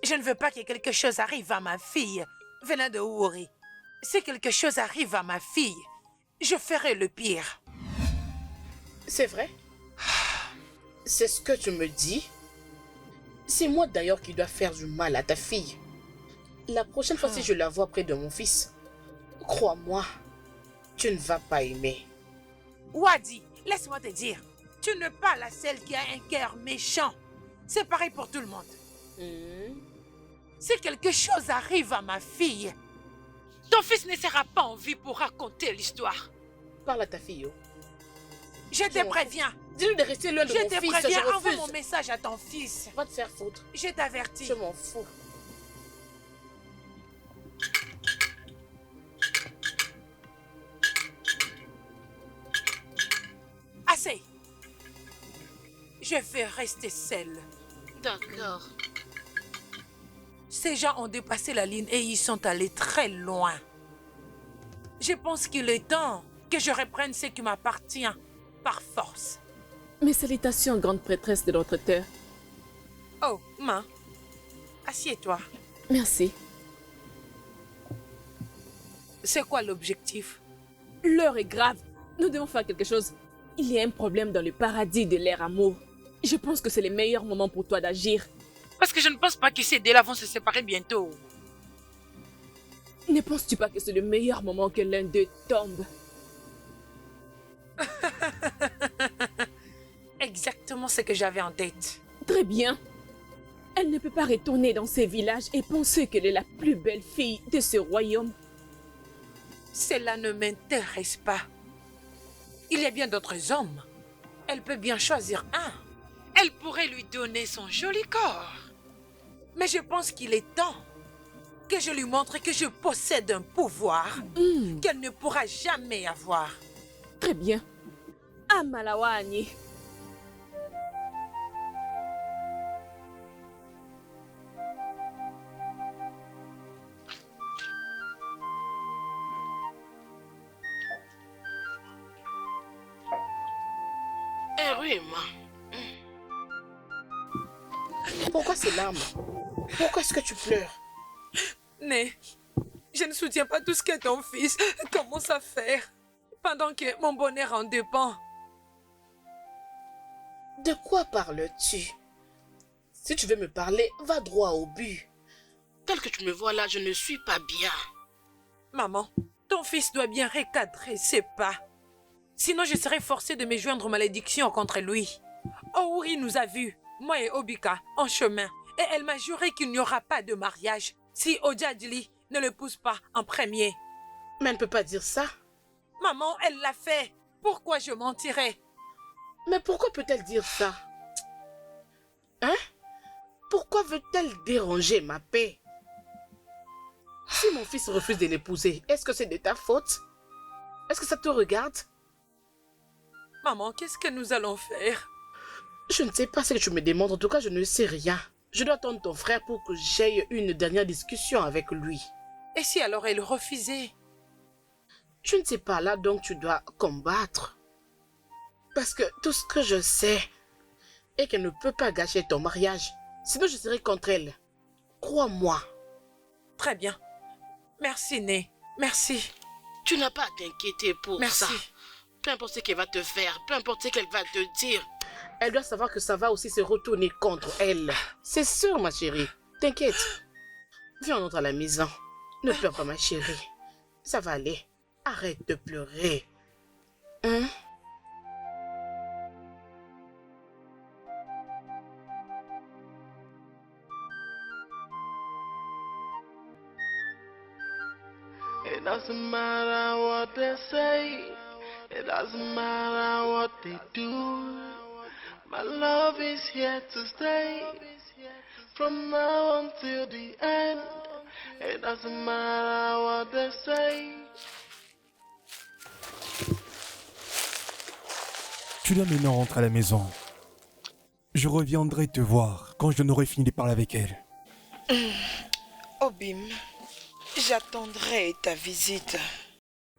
je ne veux pas que quelque chose arrive à ma fille venant de Ouri. Si quelque chose arrive à ma fille, je ferai le pire. C'est vrai? C'est ce que tu me dis? C'est moi d'ailleurs qui dois faire du mal à ta fille. La prochaine fois si je la vois près de mon fils, crois-moi, tu ne vas pas aimer. Wadi, laisse-moi te dire, tu n'es pas la seule qui a un cœur méchant. C'est pareil pour tout le monde. Si quelque chose arrive à ma fille, ton fils ne sera pas en vie pour raconter l'histoire. Parle à ta fille. Je te préviens. Dis-lui de rester loin de mon Je te fils, préviens, je envoie refuse. mon message à ton fils. Va te faire foutre. Je t'avertis. Je m'en fous. Assez. Je vais rester seule. D'accord. Ces gens ont dépassé la ligne et ils sont allés très loin. Je pense qu'il est temps que je reprenne ce qui m'appartient par force. Mes salutations, grande prêtresse de notre terre. Oh, main. Assieds-toi. Merci. C'est quoi l'objectif? L'heure est grave. Nous devons faire quelque chose. Il y a un problème dans le paradis de l'air amour. Je pense que c'est le meilleur moment pour toi d'agir. Parce que je ne pense pas que ces deux-là vont se séparer bientôt. Ne penses-tu pas que c'est le meilleur moment que l'un d'eux tombe? exactement ce que j'avais en tête. Très bien. Elle ne peut pas retourner dans ses villages et penser qu'elle est la plus belle fille de ce royaume. Cela ne m'intéresse pas. Il y a bien d'autres hommes. Elle peut bien choisir un. Elle pourrait lui donner son joli corps. Mais je pense qu'il est temps que je lui montre que je possède un pouvoir qu'elle ne pourra jamais avoir. Très bien. Amalawani. Rima. Pourquoi ces larmes? Pourquoi est-ce que tu pleures? Né, je ne soutiens pas tout ce que ton fils commence à faire pendant que mon bonheur en dépend. De quoi parles-tu? Si tu veux me parler, va droit au but. Tel que tu me vois là, je ne suis pas bien. Maman, ton fils doit bien recadrer ses pas. Sinon, je serais forcée de me joindre aux malédictions contre lui. Ouri nous a vus, moi et Obika, en chemin. Et elle m'a juré qu'il n'y aura pas de mariage si Ojadili ne le pousse pas en premier. Mais elle ne peut pas dire ça. Maman, elle l'a fait. Pourquoi je mentirais? Mais pourquoi peut-elle dire ça? Hein? Pourquoi veut-elle déranger ma paix? Si mon fils refuse de l'épouser, est-ce que c'est de ta faute? Est-ce que ça te regarde? Maman, qu'est-ce que nous allons faire? Je ne sais pas ce que tu me demandes. En tout cas, je ne sais rien. Je dois attendre ton frère pour que j'aie une dernière discussion avec lui. Et si alors elle refusait? Je ne sais pas, là donc tu dois combattre. Parce que tout ce que je sais est qu'elle ne peut pas gâcher ton mariage. Sinon, je serai contre elle. Crois-moi. Très bien. Merci, Né. Merci. Tu n'as pas à t'inquiéter pour Merci. ça. Peu importe ce qu'elle va te faire, peu importe ce qu'elle va te dire, elle doit savoir que ça va aussi se retourner contre elle. C'est sûr, ma chérie. T'inquiète. Viens, on entre à la maison. Ne pleure pas, ma chérie. Ça va aller. Arrête de pleurer. Hein? It doesn't matter what they say. It doesn't matter what they do. My love is here to stay. From now until the end. It doesn't matter what they say. Tu dois maintenant rentrer à la maison. Je reviendrai te voir quand je n'aurai fini de parler avec elle. Obim, j'attendrai ta visite.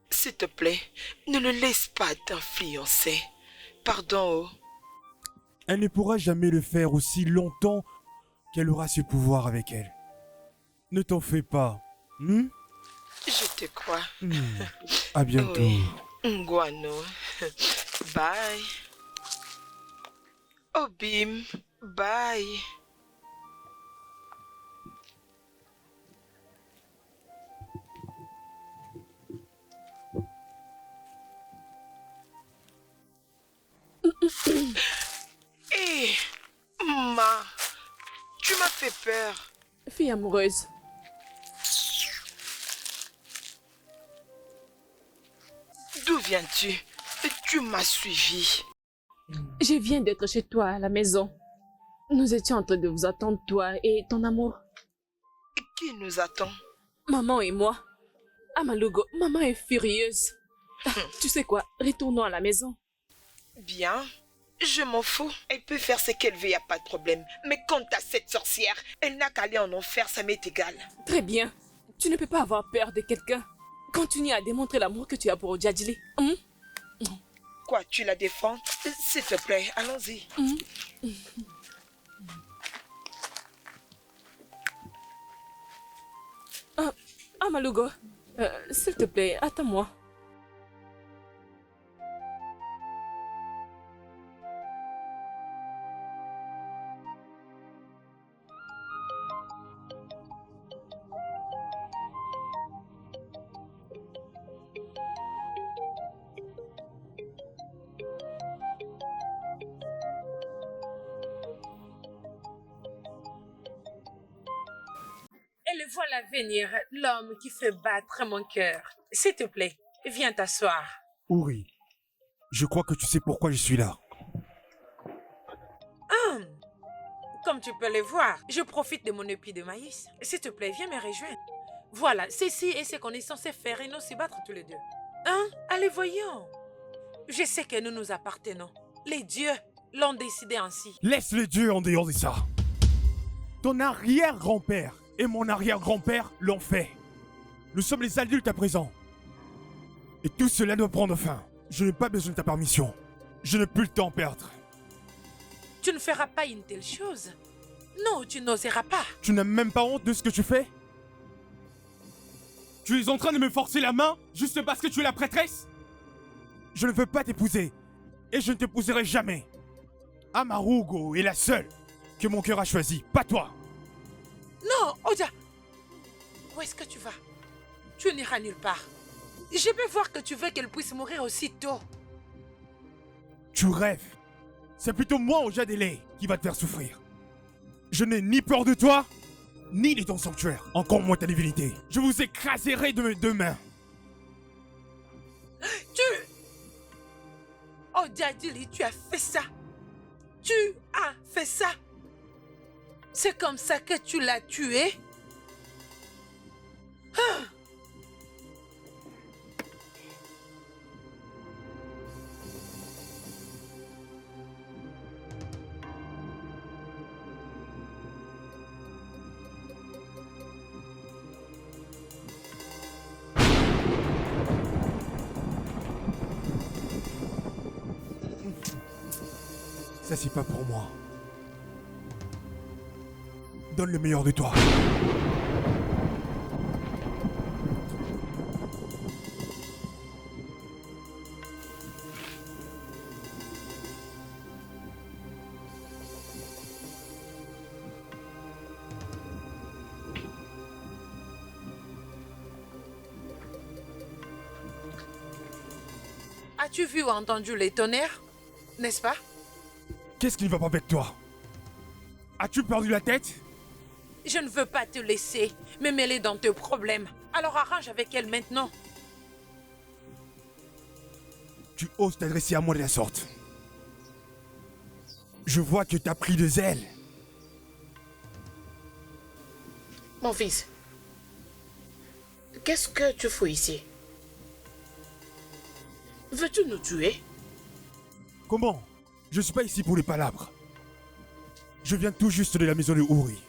S'il te plaît, ne le laisse pas t'influencer. Pardon, oh. Elle ne pourra jamais le faire aussi longtemps qu'elle aura ce pouvoir avec elle. Ne t'en fais pas. Je te crois. À bientôt. Oui. Nguano. Bye. Obim, bye. Hé, Ma, tu m'as fait peur. Fille amoureuse. D'où viens-tu? Tu m'as suivi. Je viens d'être chez toi à la maison. Nous étions en train de vous attendre, toi et ton amour. Qui nous attend? Maman et moi. Amalugo, maman est furieuse. Tu sais quoi, retournons à la maison. Bien, je m'en fous. Elle peut faire ce qu'elle veut, y a pas de problème. Mais quant à cette sorcière, elle n'a qu'à aller en enfer, ça m'est égal. Très bien. Tu ne peux pas avoir peur de quelqu'un. Continue à démontrer l'amour que tu as pour Ojadili. Quoi, tu la défends? S'il te plaît, allons-y. Amalugo, s'il te plaît, attends-moi. Me voilà venir, l'homme qui fait battre mon cœur. S'il te plaît, viens t'asseoir. Uri, je crois que tu sais pourquoi je suis là. Comme tu peux le voir, je profite de mon épi de maïs. S'il te plaît, viens me rejoindre. Voilà, ceci est ce qu'on est censé faire et non se battre tous les deux. Hein? Allez, voyons. Je sais que nous nous appartenons. Les dieux l'ont décidé ainsi. Laisse les dieux en dehors de ça. Ton arrière-grand-père et mon arrière-grand-père l'ont fait. Nous sommes les adultes à présent. Et tout cela doit prendre fin. Je n'ai pas besoin de ta permission. Je n'ai plus le temps à perdre. Tu ne feras pas une telle chose. Non, tu n'oseras pas. Tu n'as même pas honte de ce que tu fais? Tu es en train de me forcer la main juste parce que tu es la prêtresse? Je ne veux pas t'épouser. Et je ne t'épouserai jamais. Amarugo est la seule que mon cœur a choisie, pas toi. Non, Oja. Où est-ce que tu vas? Tu n'iras nulle part. Je peux voir que tu veux qu'elle puisse mourir aussitôt. Tu rêves. C'est plutôt moi, Oja Dele, qui va te faire souffrir. Je n'ai ni peur de toi, ni de ton sanctuaire, encore moins ta divinité. Je vous écraserai de mes deux mains. Oja Dili, tu as fait ça. Tu as fait ça. C'est comme ça que tu l'as tué? Ah! Ça, c'est pas pour moi. Donne le meilleur de toi. As-tu vu ou entendu les tonnerres? N'est-ce pas? Qu'est-ce qui ne va pas avec toi? As-tu perdu la tête? Je ne veux pas te laisser me mêler dans tes problèmes. Alors arrange avec elle maintenant. Tu oses t'adresser à moi de la sorte. Je vois que t'as pris de zèle. Mon fils, qu'est-ce que tu fous ici? Veux-tu nous tuer? Comment? Je suis pas ici pour les palabres. Je viens tout juste de la maison de Uri.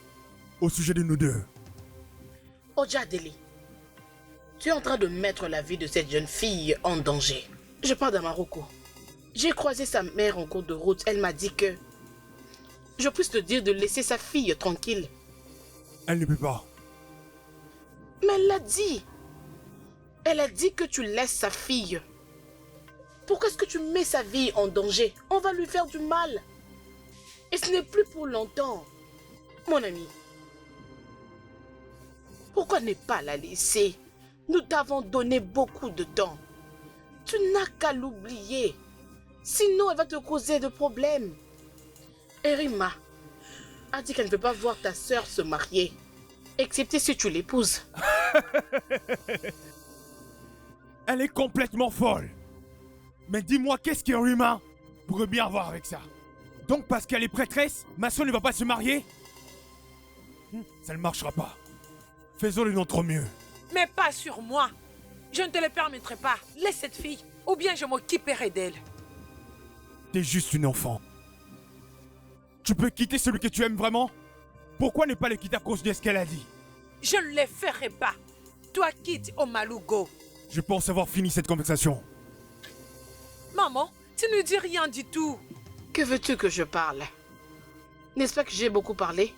Au sujet de nous deux. Oja Dele, tu es en train de mettre la vie de cette jeune fille en danger. Je parle d'Amaruko. J'ai croisé sa mère en cours de route. Elle m'a dit que je puisse te dire de laisser sa fille tranquille. Elle ne peut pas. Mais elle l'a dit. Elle a dit que tu laisses sa fille. Pourquoi est-ce que tu mets sa vie en danger? On va lui faire du mal. Et ce n'est plus pour longtemps. Mon ami, pourquoi ne pas la laisser? Nous t'avons donné beaucoup de temps. Tu n'as qu'à l'oublier. Sinon, elle va te causer de problèmes. Erima a dit qu'elle ne veut pas voir ta sœur se marier, excepté si tu l'épouses. Elle est complètement folle. Mais dis-moi, qu'est-ce qu'Erima pourrait bien avoir avec ça? Donc parce qu'elle est prêtresse, ma soeur ne va pas se marier? Ça ne marchera pas. Faisons de notre mieux. Mais pas sur moi. Je ne te le permettrai pas. Laisse cette fille, ou bien je m'occuperai d'elle. T'es juste une enfant. Tu peux quitter celui que tu aimes vraiment? Pourquoi ne pas le quitter à cause de ce qu'elle a dit? Je ne le ferai pas. Toi quitte Omalugo. Je pense avoir fini cette conversation. Maman, tu ne dis rien du tout. Que veux-tu que je parle? N'est-ce pas que j'ai beaucoup parlé?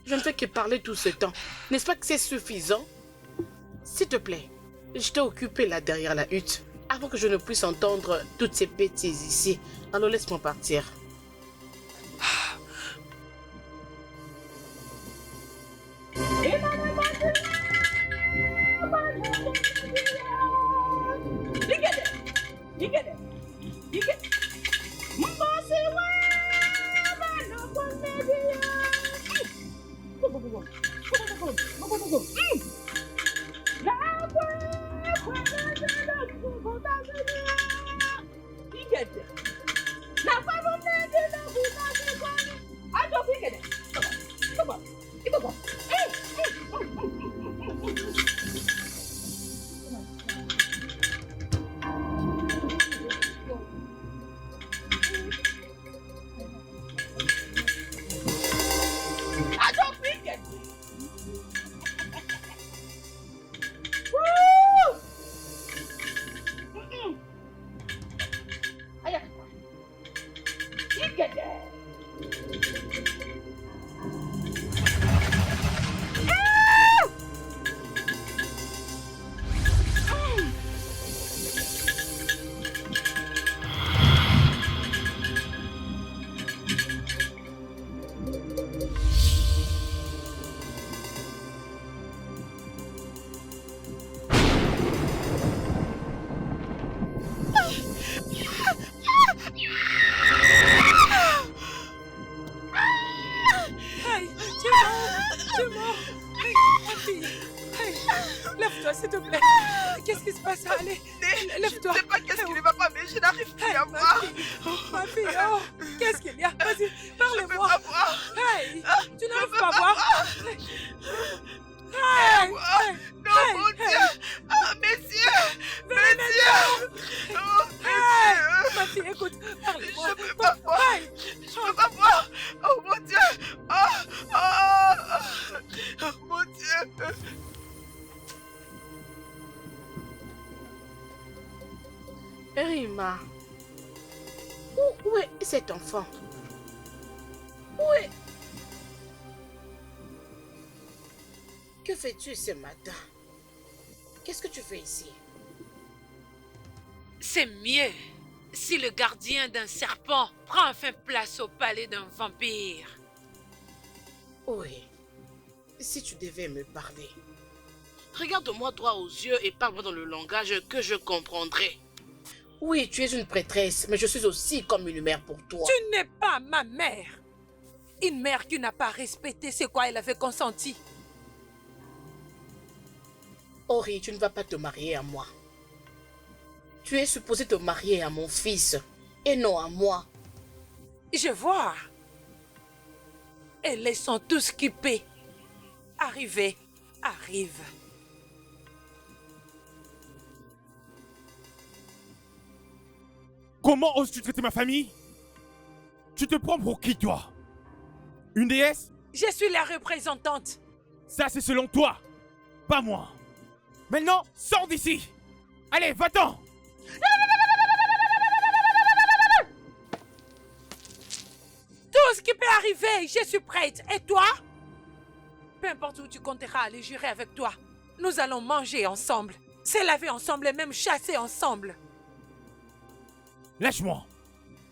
Je ne fais que parler tout ce temps. N'est-ce pas que c'est suffisant? S'il te plaît, je t'ai occupé là derrière la hutte avant que je ne puisse entendre toutes ces bêtises ici. Alors laisse-moi partir. n'arrive plus Hey, à voir. ma fille, oh, qu'est-ce qu'il y a? Vas-y, parlez-moi. Pas voir. Hey, tu n'arrives pas à voir? Hey, hey, Non, hey, mon hey. Dieu. Ah, messieurs. Messieurs. Oh, Hey, messieurs. ma fille, écoute, parlez-moi. Je peux pas voir. Hey, Je peux pas voir. Oh, mon Dieu. Oh, mon Dieu. Rima, où est cet enfant? Où est... Que fais-tu ce matin? Qu'est-ce que tu fais ici? c'est mieux si le gardien d'un serpent prend enfin place au palais d'un vampire. Oui, si tu devais me parler. Regarde-moi droit aux yeux et parle-moi dans le langage que je comprendrai. Oui, tu es une prêtresse, mais je suis aussi comme une mère pour toi. Tu n'es pas ma mère. Une mère qui n'a pas respecté ce quoi elle avait consenti. Ori, tu ne vas pas te marier à moi. Tu es supposé te marier à mon fils et non à moi. Je vois. Et laissons tout ce qui peut arriver, arrive. Comment oses-tu traiter ma famille? Tu te prends pour qui, toi? Une déesse? Je suis la représentante. Ça, c'est selon toi, pas moi. Maintenant, sors d'ici. Allez, va-t'en. Tout ce qui peut arriver, je suis prête. Et toi? Peu importe où tu compteras aller jurer avec toi, nous allons manger ensemble, se laver ensemble et même chasser ensemble. Lâche-moi.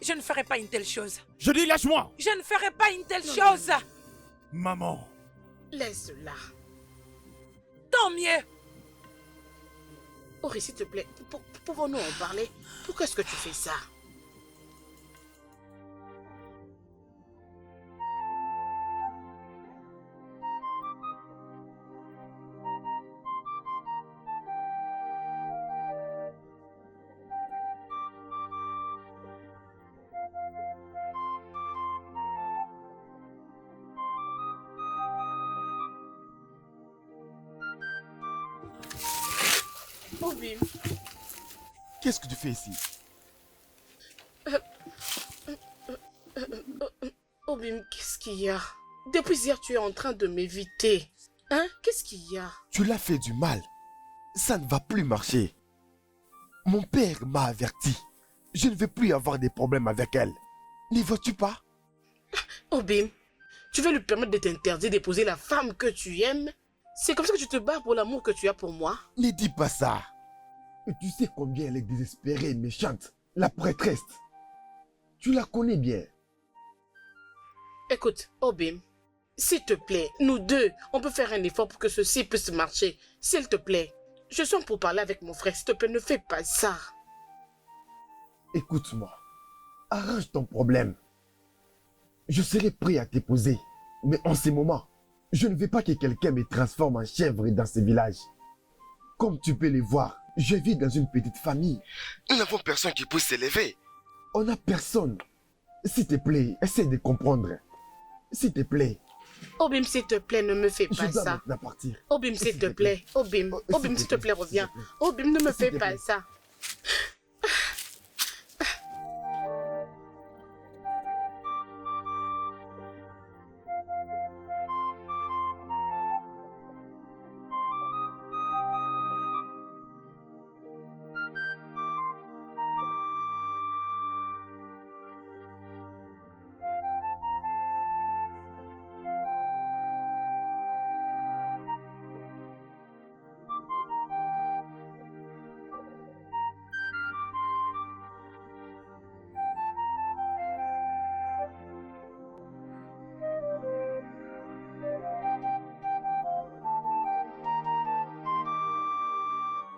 Je ne ferai pas une telle chose. Je dis lâche-moi. Je ne ferai pas une telle Non, chose. Maman. Laisse-la. Tant mieux. Ori, s'il te plaît, pouvons-nous en parler? Pourquoi est-ce que tu fais ça? Obim, Qu'est-ce que tu fais ici? Obim, qu'est-ce qu'il y a? Depuis hier, tu es en train de m'éviter. Hein? Qu'est-ce qu'il y a? Tu l'as fait du mal. Ça ne va plus marcher. Mon père m'a averti. Je ne veux plus avoir des problèmes avec elle. N'y vois-tu pas? Obim, tu veux lui permettre de t'interdire d'épouser la femme que tu aimes? C'est comme ça que tu te bats pour l'amour que tu as pour moi? Ne dis pas ça. Tu sais combien elle est désespérée et méchante, la prêtresse. Tu la connais bien. Écoute, Obim, s'il te plaît, nous deux, on peut faire un effort pour que ceci puisse marcher. S'il te plaît, je suis pour parler avec mon frère. S'il te plaît, ne fais pas ça. Écoute-moi. Arrange ton problème. Je serai prêt à t'épouser. Mais en ce moment, je ne veux pas que quelqu'un me transforme en chèvre dans ce village. Comme tu peux le voir, je vis dans une petite famille. Nous n'avons personne qui puisse s'élever. On n'a personne. S'il te plaît, essaie de comprendre. S'il te plaît. Obim, s'il te plaît, ne me fais Je pas dois ça. maintenant partir. Obim, s'il te plaît. Obim, Obim, s'il te plaît, reviens. Obim, ne me fais pas ça.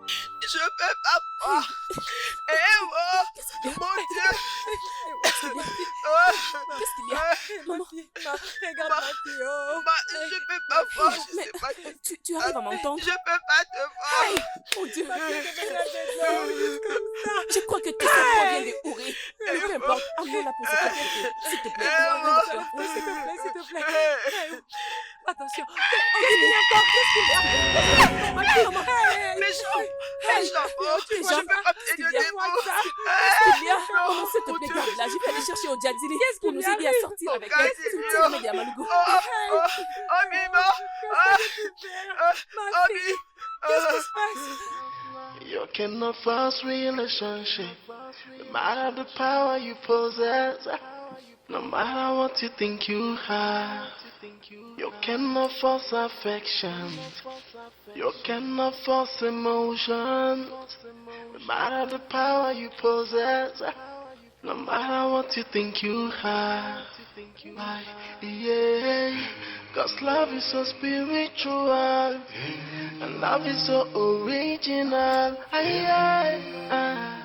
Je peux pas voir. Eh oh, mon Dieu. Qu'est-ce qu'il y a? Maman, Regarde ma fille, oh. Je peux pas voir. Je mais sais pas. tu arrives à m'entendre? Je peux pas te voir. Mon Dieu. Ma fille devait la tête juste comme ça. Je crois que tout ça provient de Uri. Mais peu importe, amenons-la pour se faire. S'il te plaît. Oui, s'il te plaît, s'il te plaît. Attention. Qu'est-ce qu'il y a encore? Qu'est-ce qu'il y a? Maman. Les jambes, oh, Tu es je peux pas tenir des mots. Qu'est-ce qu'il y a? Oh, s'il te plaît, garde là. Je vais aller chercher au Djadili pour nous aider à sortir avec elle. S'il te plaît, Amalugo. Abima, Ma fille. Qu'est-ce qui se passe? You cannot force relationship, no matter the power you possess, no matter what you think you have. You cannot force affection, you cannot force emotion, no matter the power you possess, no matter what you think you have. Why? Yeah, 'cause love is so spiritual, and love is so original. Aïe, aïe, aïe.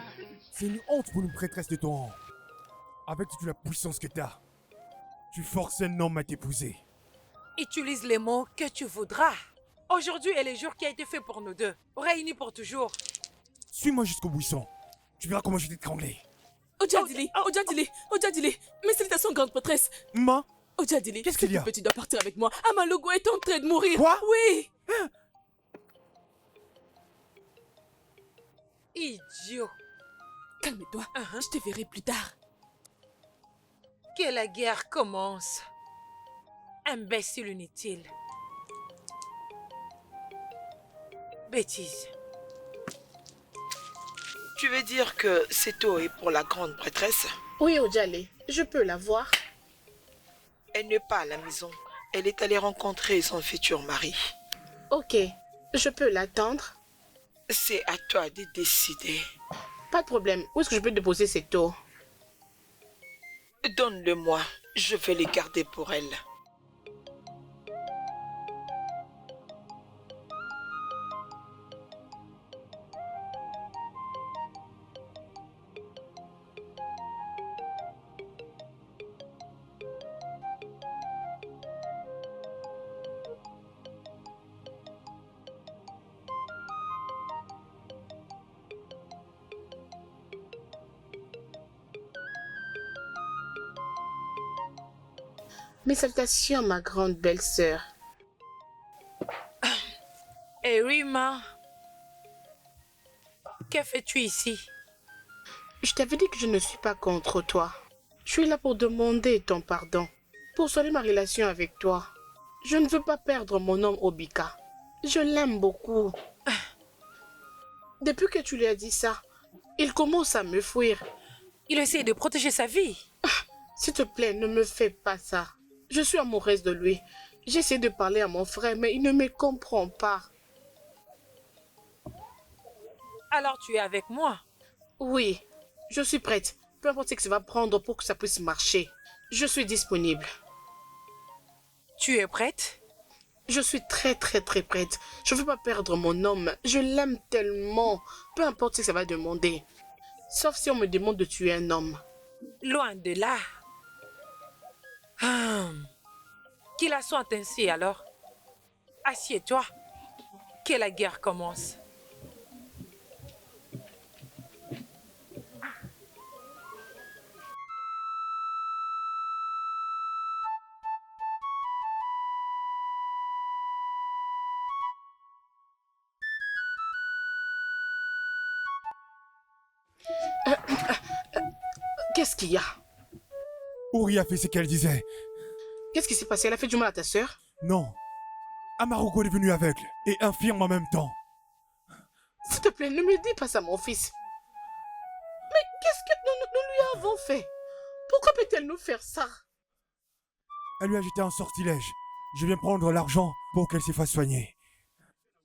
C'est une honte pour une prêtresse de ton rang. Avec toute la puissance que t'as, tu forces un homme à t'épouser. Utilise les mots que tu voudras. Aujourd'hui est le jour qui a été fait pour nous deux, réunis pour toujours. Suis-moi jusqu'au buisson. Tu verras comment je vais t'étrangler. Ojadili, Ojadili, Ojadili. Mes salutations, grande prêtresse. Ma? Ojadili, Qu'est-ce qu'il y a? Tu dois partir avec moi. Amalugo est en train de mourir. Quoi? Oui. Idiot. Calme-toi, je te verrai plus tard. Que la guerre commence. Imbécile inutile. Bêtise. Tu veux dire que Seto est pour la grande prêtresse? Oui, Ojale, je peux la voir. Elle n'est pas à la maison. Elle est allée rencontrer son futur mari. Ok, je peux l'attendre. C'est à toi de décider. Pas de problème. Où est-ce que je peux déposer ces taux? Donne-le-moi. Je vais les garder pour elle. Mes salutations, ma grande belle-sœur. Erima, que fais-tu ici? Je t'avais dit que je ne suis pas contre toi. Je suis là pour demander ton pardon, pour soigner ma relation avec toi. Je ne veux pas perdre mon homme Obika. Je l'aime beaucoup. Depuis que tu lui as dit ça, il commence à me fuir. Il essaie de protéger sa vie. S'il te plaît, ne me fais pas ça. Je suis amoureuse de lui. J'essaie de parler à mon frère, mais il ne me comprend pas. Alors tu es avec moi? Oui, je suis prête. Peu importe ce que ça va prendre pour que ça puisse marcher. Je suis disponible. Tu es prête? Je suis très prête. Je ne veux pas perdre mon homme. Je l'aime tellement. Peu importe ce que ça va demander. Sauf si on me demande de tuer un homme. Loin de là. Qu'il la soit ainsi alors. Assieds-toi. Que la guerre commence. Qu'est-ce qu'il y a? Uri a fait ce qu'elle disait. Qu'est-ce qui s'est passé? Elle a fait du mal à ta sœur? Non. Amarugo est devenu aveugle et infirme en même temps. S'il te plaît, ne me dis pas ça, mon fils. Mais qu'est-ce que nous lui avons fait? Pourquoi peut-elle nous faire ça? Elle lui a jeté un sortilège. Je viens prendre l'argent pour qu'elle se fasse soigner.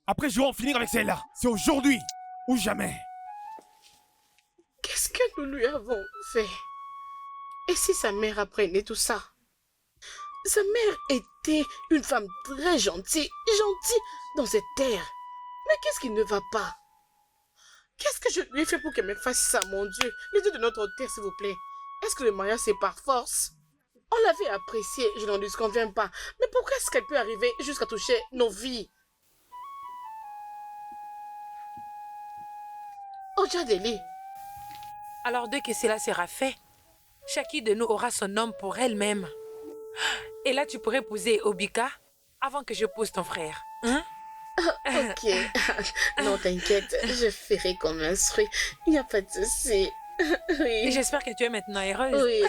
Après, je vais en finir avec celle-là. C'est aujourd'hui ou jamais. Qu'est-ce que nous lui avons fait? Et si sa mère apprenait tout ça? Sa mère était une femme très gentille dans cette terre. Mais qu'est-ce qui ne va pas? Qu'est-ce que je lui ai fait pour qu'elle me fasse ça, mon Dieu? Le Dieu de notre terre, s'il vous plaît. Est-ce que le mariage, c'est par force? On l'avait apprécié, je n'en disconviens pas. Mais pourquoi est-ce qu'elle peut arriver jusqu'à toucher nos vies? Ojadeli. Alors dès que cela sera fait, chacune de nous aura son homme pour elle-même. Et là, tu pourrais épouser Obika avant que je pose ton frère. Hein? Ok. Non, t'inquiète, je ferai comme instruit. Il n'y a pas de souci. Et Oui. j'espère que tu es maintenant heureuse. Oui.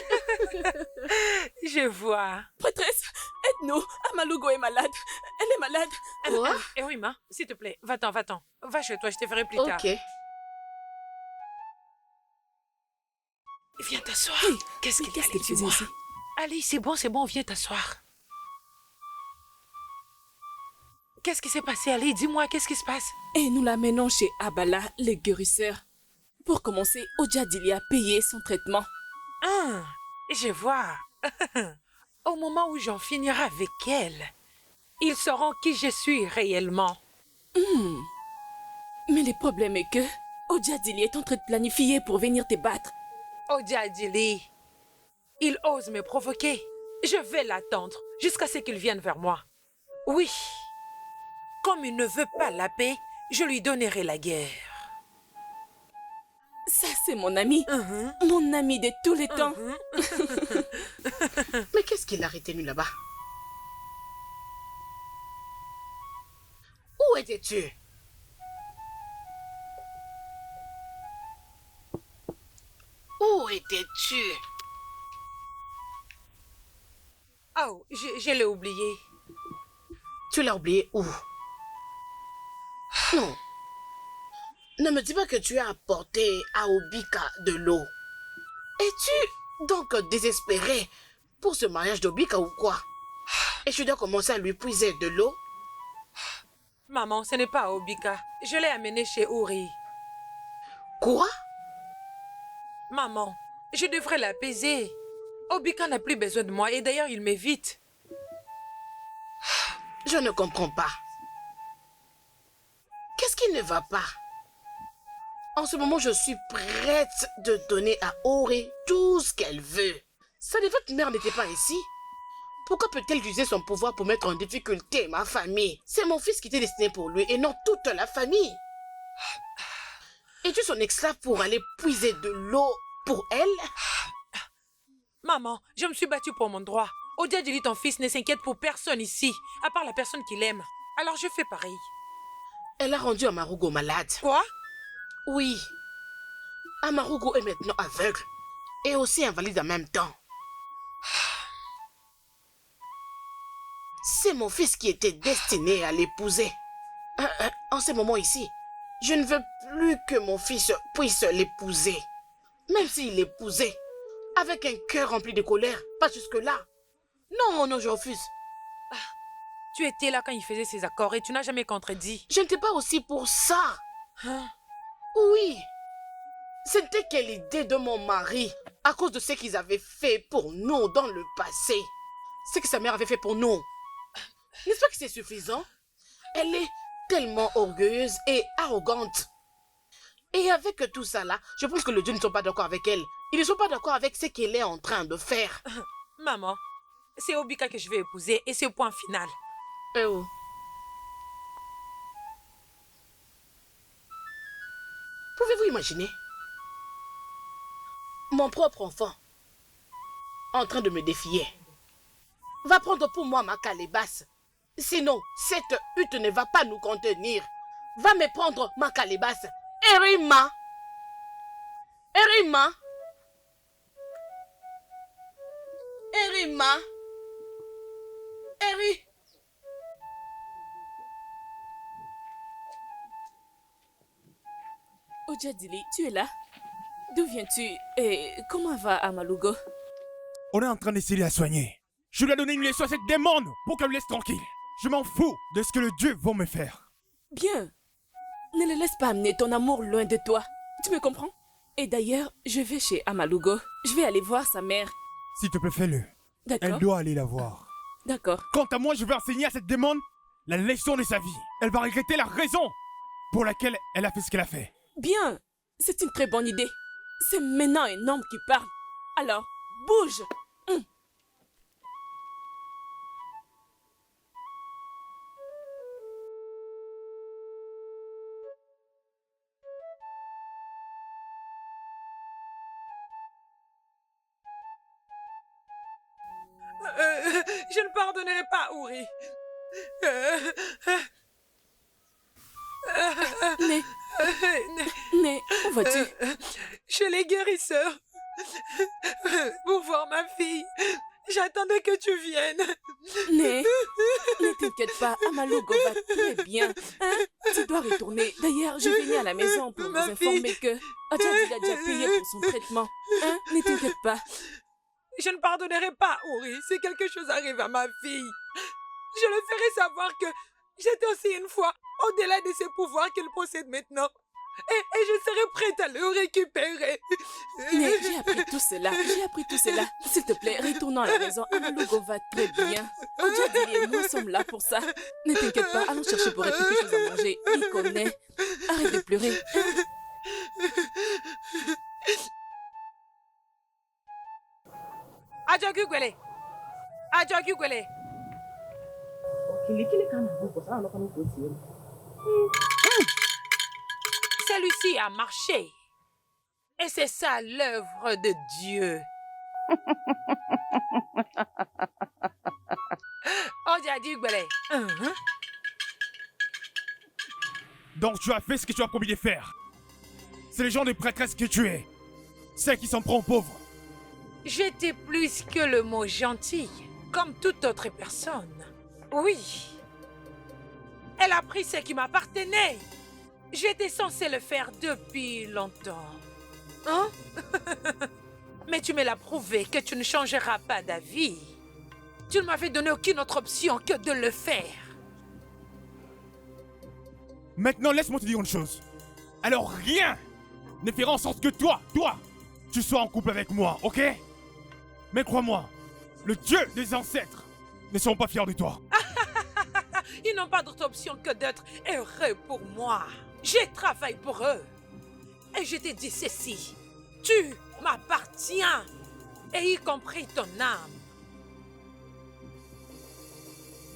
Je vois. Prêtresse, aide-nous. Amalugo est malade. Elle est malade. Quoi? Eh oui, ma, s'il te plaît, va-t'en, va-t'en. Va chez toi, je te ferai plus tard. Ok. Viens t'asseoir. Hey, Qu'est-ce mais qu'il y a, qu'elle faisait dis-moi. ici? Allez, c'est bon, viens t'asseoir. Qu'est-ce qui s'est passé, allez, dis-moi, qu'est-ce qui se passe? Et nous l'amenons chez Abala, le guérisseur. Pour commencer, Ojadili a payé son traitement. Je vois. Au moment où j'en finirai avec elle, ils sauront qui je suis réellement. Mais le problème est que Ojadili est en train de planifier pour venir te battre. Ojadili, il ose me provoquer. Je vais l'attendre jusqu'à ce qu'il vienne vers moi. Oui, comme il ne veut pas la paix, je lui donnerai la guerre. Ça, c'est mon ami. Mon ami de tous les temps. Mais qu'est-ce qu'il a retenu là-bas? Où étais-tu? Où étais-tu? Oh, je l'ai oublié. Tu l'as oublié où? Non. Ne me dis pas que tu as apporté à Obika de l'eau. Es-tu donc désespéré pour ce mariage d'Obika ou quoi? Et tu dois commencer à lui puiser de l'eau? Maman, ce n'est pas Obika. Je l'ai amené chez Uri. Quoi? Maman, je devrais l'apaiser. Obika n'a plus besoin de moi et d'ailleurs il m'évite. Je ne comprends pas. Qu'est-ce qui ne va pas? En ce moment, je suis prête de donner à Ori tout ce qu'elle veut. Sa défunte mère n'était pas ici. Pourquoi peut-elle user son pouvoir pour mettre en difficulté ma famille? C'est mon fils qui était destiné pour lui et non toute la famille. Es-tu son esclave pour aller puiser de l'eau pour elle? Maman, je me suis battue pour mon droit. Ojadili, ton fils, ne s'inquiète pour personne ici, à part la personne qu'il aime. Alors je fais pareil. Elle a rendu Amarugo malade. Quoi? Oui. Amarugo est maintenant aveugle et aussi invalide en même temps. C'est mon fils qui était destiné à l'épouser. En ce moment ici, je ne veux plus que mon fils puisse l'épouser. Même s'il l'épousait, avec un cœur rempli de colère, pas jusque-là. Non, non, je refuse. Tu étais là quand il faisait ses accords et tu n'as jamais contredit. Je n'étais pas aussi pour ça. Hein? Oui. C'était quelle idée de mon mari à cause de ce qu'ils avaient fait pour nous dans le passé. Ce que sa mère avait fait pour nous. N'est-ce pas que c'est suffisant? Elle est tellement orgueilleuse et arrogante. Et avec tout ça là, je pense que les dieux ne sont pas d'accord avec elle. Ils ne sont pas d'accord avec ce qu'elle est en train de faire. Maman, c'est Obika que je vais épouser et c'est le point final. Eh oh. Pouvez-vous imaginer? Mon propre enfant, en train de me défier, va prendre pour moi ma calebasse. Sinon, cette hutte ne va pas nous contenir. Va me prendre ma calebasse. Erima! Erima! Erima! Eri! Ojadili, tu es là? D'où viens-tu? Et comment va Amalugo? On est en train d'essayer de la soigner. Je lui ai donné une leçon à cette démon pour qu'elle me laisse tranquille. Je m'en fous de ce que le Dieu va me faire. Bien. Ne le laisse pas amener ton amour loin de toi. Tu me comprends? Et d'ailleurs, je vais chez Amalugo. Je vais aller voir sa mère. S'il te plaît, fais-le. Elle D'accord? doit aller la voir. D'accord. Quant à moi, je vais enseigner à cette démon la leçon de sa vie. Elle va regretter la raison pour laquelle elle a fait ce qu'elle a fait. Bien. C'est une très bonne idée. C'est maintenant un homme qui parle. Alors, bouge. pardonnerai pas, Uri. Né, où vas-tu? Chez les guérisseurs. Pour voir ma fille. J'attendais que tu viennes. Né, ne t'inquiète pas, Amalugo va très bien. Hein? Tu dois retourner. D'ailleurs, je venais à la maison pour Ma vous informer fille. que Adjadil a déjà payé pour son traitement. Hein? Ne t'inquiète pas. Je ne pardonnerai pas, Uri, si quelque chose arrive à ma fille. Je le ferai savoir que j'étais aussi une fois au-delà de ses pouvoirs qu'il possède maintenant. Et je serai prête à le récupérer. Mais j'ai appris tout cela. S'il te plaît, retournons à la maison. Amalugo va très bien. Adjadil et moi sommes là pour ça. Ne t'inquiète pas, allons chercher pour quelque chose à manger. Il connaît. Arrête de pleurer. Hein? Adjogugwele. Adjogugwele. Celui-ci a marché. Et c'est ça l'œuvre de Dieu. Adjogugwele. Donc tu as fait ce que tu as promis de faire. C'est le genre de prêtresse que tu es. Celle qui s'en prend aux pauvres. J'étais plus que le mot gentil, comme toute autre personne. Oui. Elle a pris ce qui m'appartenait. J'étais censée le faire depuis longtemps. Hein? Mais tu me l'as prouvé que tu ne changeras pas d'avis. Tu ne m'avais donné aucune autre option que de le faire. Maintenant, laisse-moi te dire une chose. Alors rien ne fera en sorte que toi, tu sois en couple avec moi, ok? Mais crois-moi, le Dieu des ancêtres ne seront pas fiers de toi. Ils n'ont pas d'autre option que d'être heureux pour moi. Je travaille pour eux. Et je te dis ceci. Tu m'appartiens. Et y compris ton âme.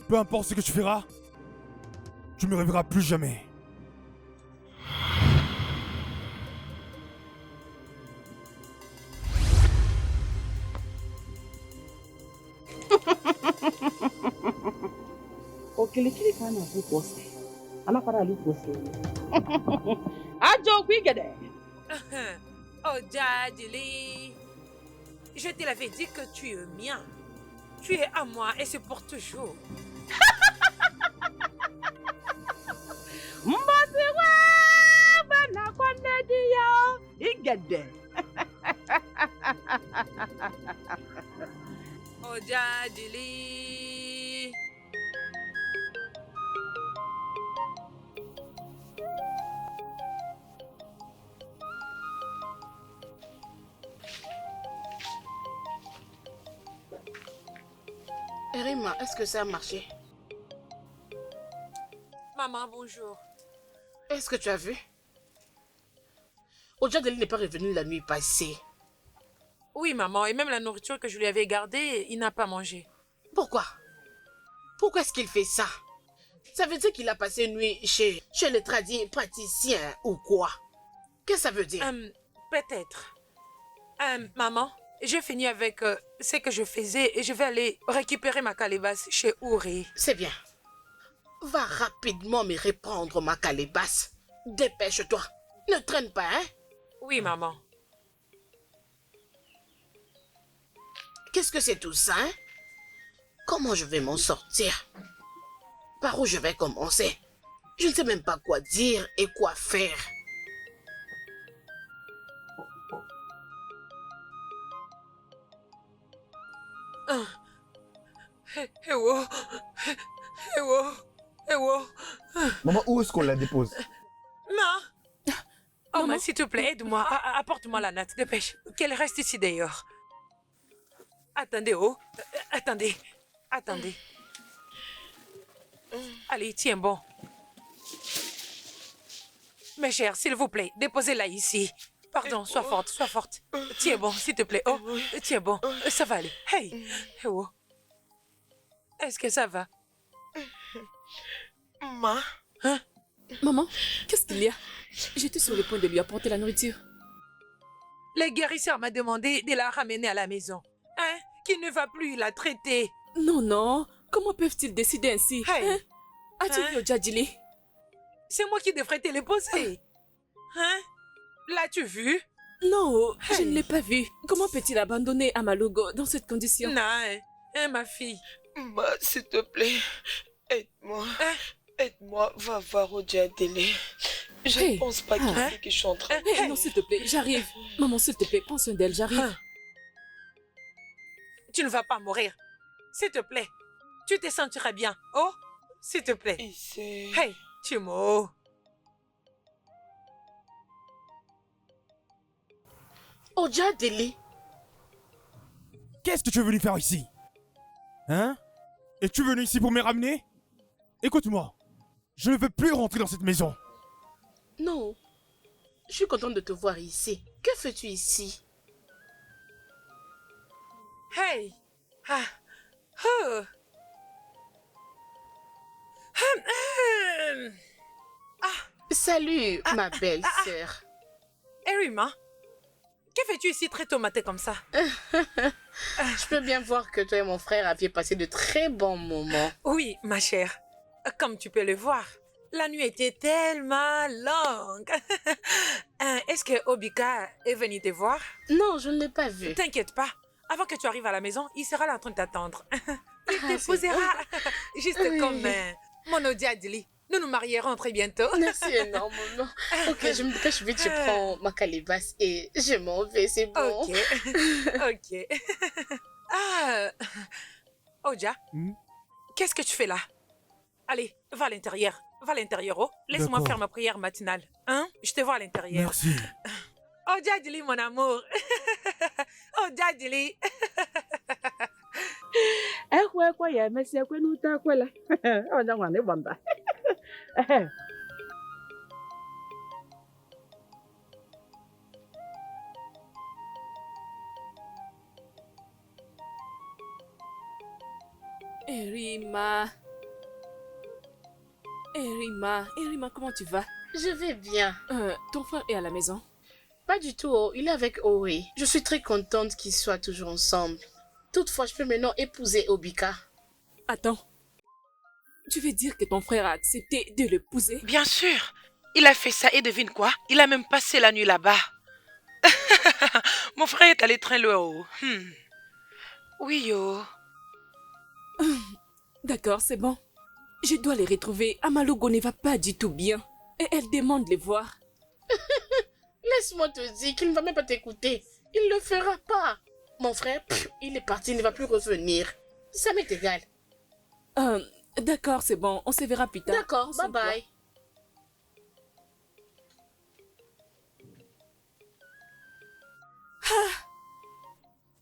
Peu importe ce que tu feras, tu me reverras plus jamais. Okilikili kana bukose. Anapara ali bukose. Ajo kwigede. Oh, Adjadil. Je te l'avais dit que tu es mien. Tu es à moi et c'est pour toujours. Mbasiwe bana kwanediya igede. Oh, Adjadil. Erima, est-ce que ça a marché? Maman, bonjour. Est-ce que tu as vu? Adjadil n'est pas revenu la nuit passée. Oui, maman, et même la nourriture que je lui avais gardée, il n'a pas mangé. Pourquoi? Pourquoi est-ce qu'il fait ça? Ça veut dire qu'il a passé une nuit chez le tradit praticien ou quoi? Qu'est-ce que ça veut dire? Peut-être. Maman, j'ai fini avec ce que je faisais et je vais aller récupérer ma calebasse chez Uri. C'est bien. Va rapidement me reprendre ma calebasse. Dépêche-toi. Ne traîne pas, hein? Oui, maman. Qu'est-ce que c'est tout ça, hein? Comment je vais m'en sortir? Par où je vais commencer? Je ne sais même pas quoi dire et quoi faire. Ewo. Maman, où est-ce qu'on la dépose? Ma. Oh, mais s'il te plaît, aide-moi. Apporte-moi la natte, dépêche. Qu'elle reste ici d'ailleurs. Attendez, attendez. Allez, tiens bon. Mes chers, s'il vous plaît, déposez-la ici. Pardon, sois forte. Tiens bon, s'il te plaît. Oh, tiens bon, ça va aller. Hey, oh. Est-ce que ça va? Ma. Hein? Maman, qu'est-ce qu'il y a? J'étais sur le point de lui apporter la nourriture. Le guérisseur m'a demandé de la ramener à la maison. Hein? Qu'il ne va plus la traiter. Non, Comment peuvent-ils décider ainsi? Hey. Hein? As-tu vu Ojadili? C'est moi qui devrais te les poser. Hein? L'as-tu vu? Non, je Hey. ne l'ai pas vu. Comment peut-il abandonner Amalugo dans cette condition? Non, hein, ma fille. S'il te plaît, aide-moi. Hein? Aide-moi, va voir Odiadele. Je Hey. ne pense pas qu'il Hein? sait que je suis en train de... Hey, non, s'il te plaît, j'arrive. Maman, s'il te plaît, prends soin d'elle, j'arrive. Hein? Tu ne vas pas mourir. S'il te plaît. Tu te sentiras bien. Oh, s'il te plaît. Et c'est... Hey, Chimo. Odiadele, Qu'est-ce que tu es venu faire ici? Hein? Es-tu venu ici pour me ramener? Écoute-moi, je ne veux plus rentrer dans cette maison. non. Je suis contente de te voir ici. Que fais-tu ici? Hey. Ah. Oh. Salut, ma belle sœur. Erima, que fais-tu ici très tôt matin comme ça? Je peux bien voir que toi et mon frère aviez passé de très bons moments. Oui, ma chère. Comme tu peux le voir, la nuit était tellement longue. Est-ce que Obika est venu te voir? Non, je ne l'ai pas vu. T'inquiète pas. Avant que tu arrives à la maison, il sera là en train de t'attendre. Il Ah, t'épousera. Juste Oui. comme mon Odiadili. Nous nous marierons très bientôt. Merci énormément. Ok, je me dépêche vite, je prends ma calebasse et je m'en vais, c'est bon. Ok. Ok. Ah. Oja, Hmm? qu'est-ce que tu fais là? Allez, va à l'intérieur. Va à l'intérieur, oh. Laisse-moi D'accord. faire ma prière matinale. Hein? Je te vois à l'intérieur. Merci. Odiadili, mon amour. Odiadili. Ekwe ya emesịa ekwe n'ute ekwela. Onye nwa na ịgba mba. Erima. Erima, comment tu vas? Je vais bien. Ton frère est à la maison? Pas du tout, oh, il est avec Ori. Je suis très contente qu'ils soient toujours ensemble. Toutefois, je peux maintenant épouser Obika. Attends. Tu veux dire que ton frère a accepté de l'épouser? Bien sûr. Il a fait ça et devine quoi? Il a même passé la nuit là-bas. Mon frère est allé très loin. Oh. Oui, yo. D'accord, c'est bon. Je dois les retrouver. Amalugo ne va pas du tout bien. Et elle demande de les voir. Laisse-moi te dire qu'il ne va même pas t'écouter. Il ne le fera pas. Mon frère, il est parti, il ne va plus revenir. Ça m'est égal. D'accord, c'est bon. On se verra plus tard. D'accord, bye Sans toi. bye.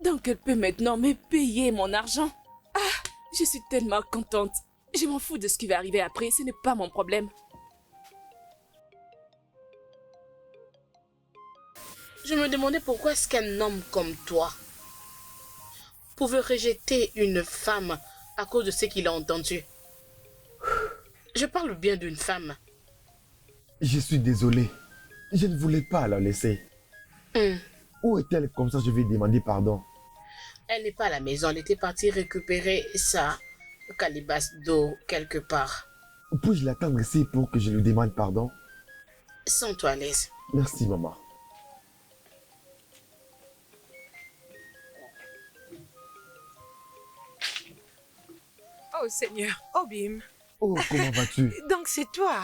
Donc elle peut maintenant me payer mon argent. Ah, je suis tellement contente. Je m'en fous de ce qui va arriver après, ce n'est pas mon problème. Je me demandais pourquoi est-ce qu'un homme comme toi pouvait rejeter une femme à cause de ce qu'il a entendu. Je parle bien d'une femme. Je suis désolé. Je ne voulais pas la laisser. Où est-elle? Comme ça, je vais demander pardon. Elle n'est pas à la maison, elle était partie récupérer sa calebasse d'eau quelque part. Puis-je l'attendre ici pour que je lui demande pardon? Sens-toi à l'aise. Merci, maman. Oh Seigneur, Obim. Oh, comment vas-tu? Donc c'est toi.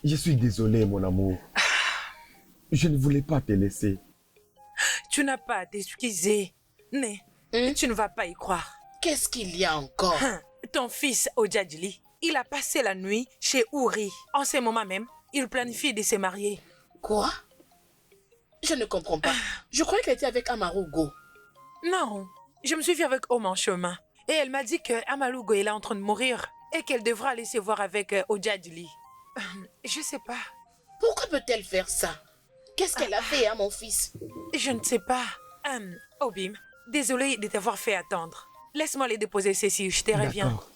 Je suis désolé, mon amour. Je ne voulais pas te laisser. Tu n'as pas à t'excuser. Mais tu ne vas pas y croire. Qu'est-ce qu'il y a encore? Ton fils Ojadili, il a passé la nuit chez Ouri. En ce moment même, il planifie de se marier. Quoi? Je ne comprends pas. Je croyais qu'elle était avec Amarugo. Non, je me suis vue avec Om en chemin. Et elle m'a dit que Amalugo est là en train de mourir et qu'elle devra aller se voir avec Ojadili. Je sais pas. Pourquoi peut-elle faire ça? Qu'est-ce qu'elle a fait à mon fils? Je ne sais pas. Obim, désolé de t'avoir fait attendre. Laisse-moi les déposer, Cécile, je te reviens. D'accord.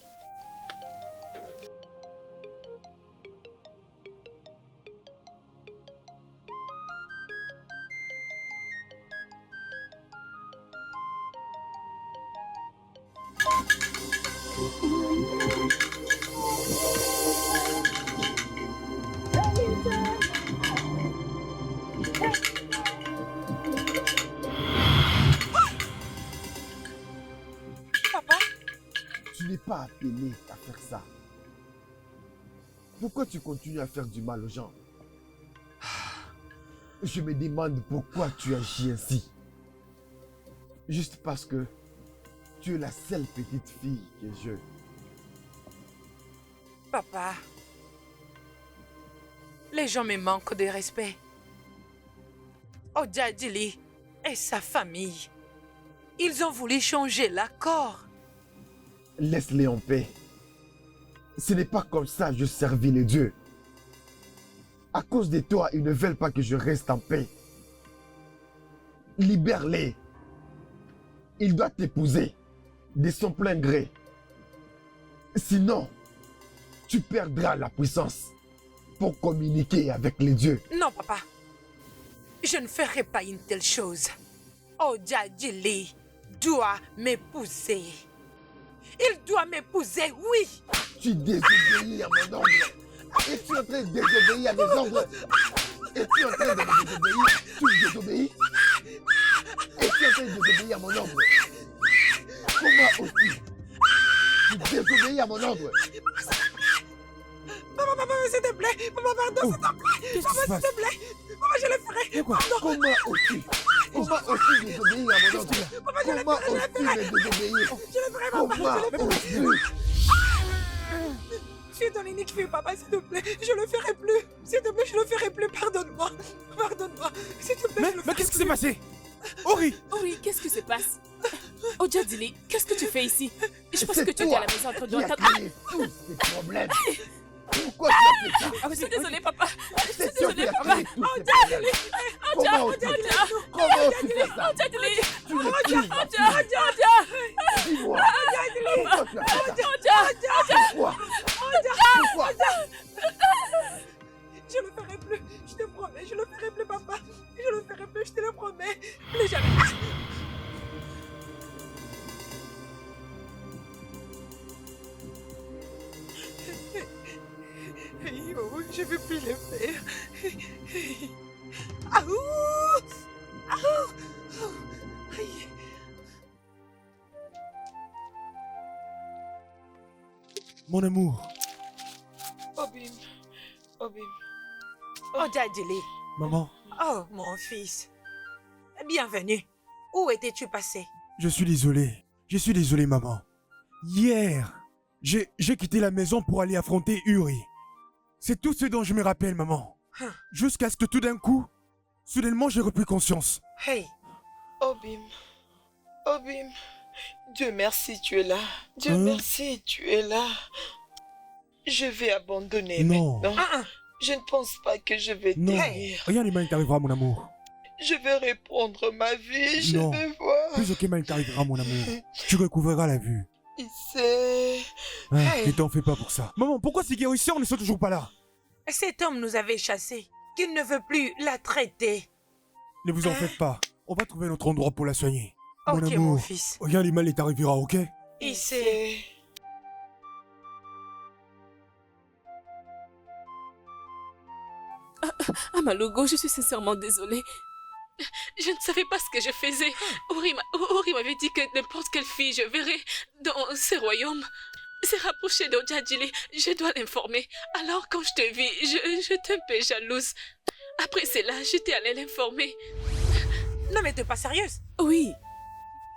Papa, Tu n'es pas appelé à faire ça. Pourquoi tu continues à faire du mal aux gens? Je me demande pourquoi tu agis ainsi. Juste parce que tu es la seule petite fille que je... papa. Les gens me manquent de respect. Odjadili et sa famille. Ils ont voulu changer l'accord. Laisse-les en paix. Ce n'est pas comme ça que je servis les dieux. À cause de toi, ils ne veulent pas que je reste en paix. Libère-les. Il doit t'épouser de son plein gré. Sinon, tu perdras la puissance pour communiquer avec les dieux. Non, papa. Je ne ferai pas une telle chose. Odjadili doit m'épouser. Il doit m'épouser, oui. Tu désobéis à mon ordre. Es-tu en train de désobéir à mes ordres? Es-tu en train de me désobéir? Tu me désobéis? Es-tu en train de désobéir à mon ordre? Comment aussi? Tu désobéis à mon ordre? Papa, s'il te plaît. Papa, pardon, s'il te plaît. Papa, s'il te plaît. Papa, je le ferai. Comment aussi? Comment aussi désobéir à mon ordre? Comment aussi me désobéir? Je le ferai, papa. Comment aussi? Je suis ton unique fille, papa, s'il te plaît. Je le ferai plus. S'il te plaît, je le ferai plus. Pardonne-moi. Pardonne-moi. S'il te plaît, je le ferai Mais qu'est-ce qui s'est plus. passé? Ori! Ori, qu'est-ce qui se passe? Odjadili, qu'est-ce que tu fais ici? Je pense C'est que tu étais à la maison en train de qui a regarder. créé tous ces problèmes. Pourquoi tu as fait ça? Je suis désolée, papa. Je suis C'est toi qui désolée, as papa. créé tous ces problèmes. Comment aussi? Comment tu fais ça? Odjadili. Tu me tues. Dis-moi. Pourquoi tu as fait ça? Pourquoi? Pourquoi? Je le ferai plus. Je te promets, je le ferai plus, papa. Je le ferai plus, je te le promets. Plus jamais. Oh, je ne veux plus le faire. Aouh! Aouh! Aïe. Mon amour, Obim. Obim. Odjadili. maman, Oh, mon fils. Bienvenue. Où étais-tu passé? je suis désolé. Je suis désolé, maman. Hier, j'ai quitté la maison pour aller affronter Uri. C'est tout ce dont je me rappelle, maman. Jusqu'à ce que tout d'un coup, soudainement, j'ai repris conscience. Hey, Obim. Obim. Dieu merci, tu es là. Dieu Hein? merci, tu es là. Je vais abandonner Non. maintenant. Je ne pense pas que je vais Non, tenir. rien de mal t'arrivera, mon amour. Je vais reprendre ma vie. Je Non. vais voir. Plus aucun mal t'arrivera, mon amour. Tu recouvreras la vue. Il sait. Ah, Hey. ne t'en fais pas pour ça. Maman, pourquoi ces guérisseurs ne sont toujours pas là? cet homme nous avait chassés. Qu'il ne veut plus la traiter. Ne vous en faites pas. On va trouver notre endroit pour la soigner. Ok, mon mon amour, fils. rien de mal ne t'arrivera, ok? Il sait. Amalogo, je suis sincèrement désolée. Je ne savais pas ce que je faisais. Ori m'avait dit que n'importe quelle fille je verrais dans ce royaume s'est rapprochée d'Odjadili. Je dois l'informer. Alors quand je te vis, j'étais un peu jalouse. Après cela, j'étais allée l'informer. Non mais t'es pas sérieuse? Oui,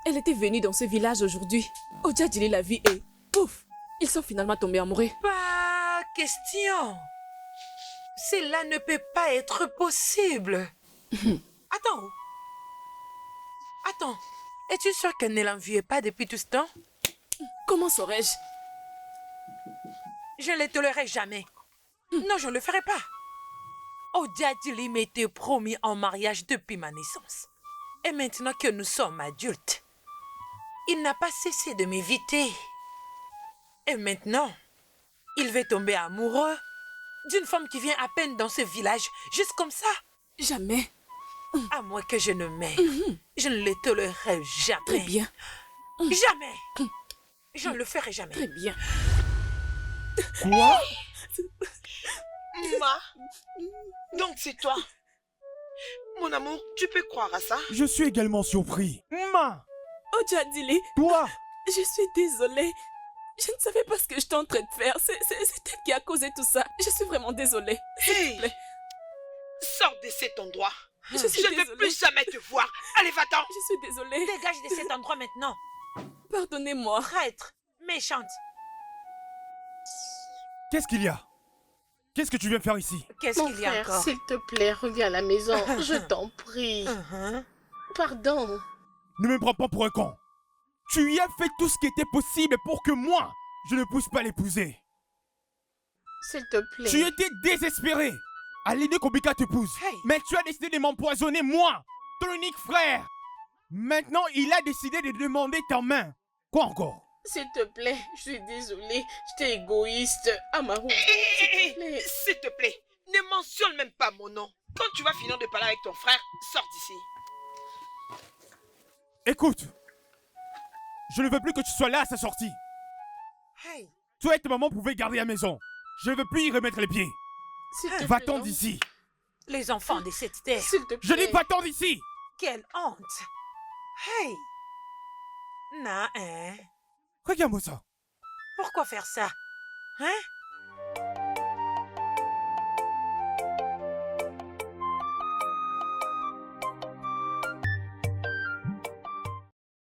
elle était venue dans ce village aujourd'hui. Odjadili l'a vue et pouf, ils sont finalement tombés amoureux. Pas question. Cela ne peut pas être possible. Attends. Attends. Es-tu sûr qu'elle ne l'enviait pas depuis tout ce temps? Comment saurais-je? Je ne le tolérerai jamais. Non, je ne le ferai pas. Odjadili m'était promis en mariage depuis ma naissance. Et maintenant que nous sommes adultes, il n'a pas cessé de m'éviter. Et maintenant, il veut tomber amoureux d'une femme qui vient à peine dans ce village, juste comme ça. Jamais. À moins que je ne m'aime, je ne le tolérerai jamais. Très bien. Jamais. Je ne le ferai jamais. Très bien. Quoi? Ma, donc c'est toi. Mon amour, tu peux croire à ça? Je suis également surpris. Ma! Ojadili, Toi! je suis désolée. Je ne savais pas ce que j'étais en train de faire. C'est elle qui a causé tout ça. Je suis vraiment désolée. S'il Hey, te plaît. sors de cet endroit. Je suis Je ne veux désolée. plus jamais te voir. Allez, va-t'en. Je suis désolée. Dégage de cet endroit maintenant. Pardonnez-moi. Traître, méchante. Qu'est-ce qu'il y a? Qu'est-ce que tu viens faire ici? Qu'est-ce Mon qu'il y a frère, encore? s'il te plaît, reviens à la maison. Je t'en prie. Pardon. Ne me prends pas pour un con. Tu y as fait tout ce qui était possible pour que moi, je ne puisse pas l'épouser. S'il te plaît. Tu étais désespéré à l'idée qu'Obika t'épouse. Hey. Mais tu as décidé de m'empoisonner, moi, ton unique frère. Maintenant, il a décidé de demander ta main. Quoi encore? S'il te plaît, je suis désolée. J'étais égoïste. Amaru, s'il te plaît. S'il te plaît, ne mentionne même pas mon nom. Quand tu vas finir de parler avec ton frère, sors d'ici. Écoute, je ne veux plus que tu sois là à sa sortie. Hey, Toi et ta maman pouvaient garder la maison. Je ne veux plus y remettre les pieds. S'il te plaît, Va-t'en non. d'ici. les enfants de cette terre. S'il te plaît. Je dis va-t'en d'ici. Quelle honte. Hey. Non, hein. Regarde-moi ça. Pourquoi faire ça? Hein?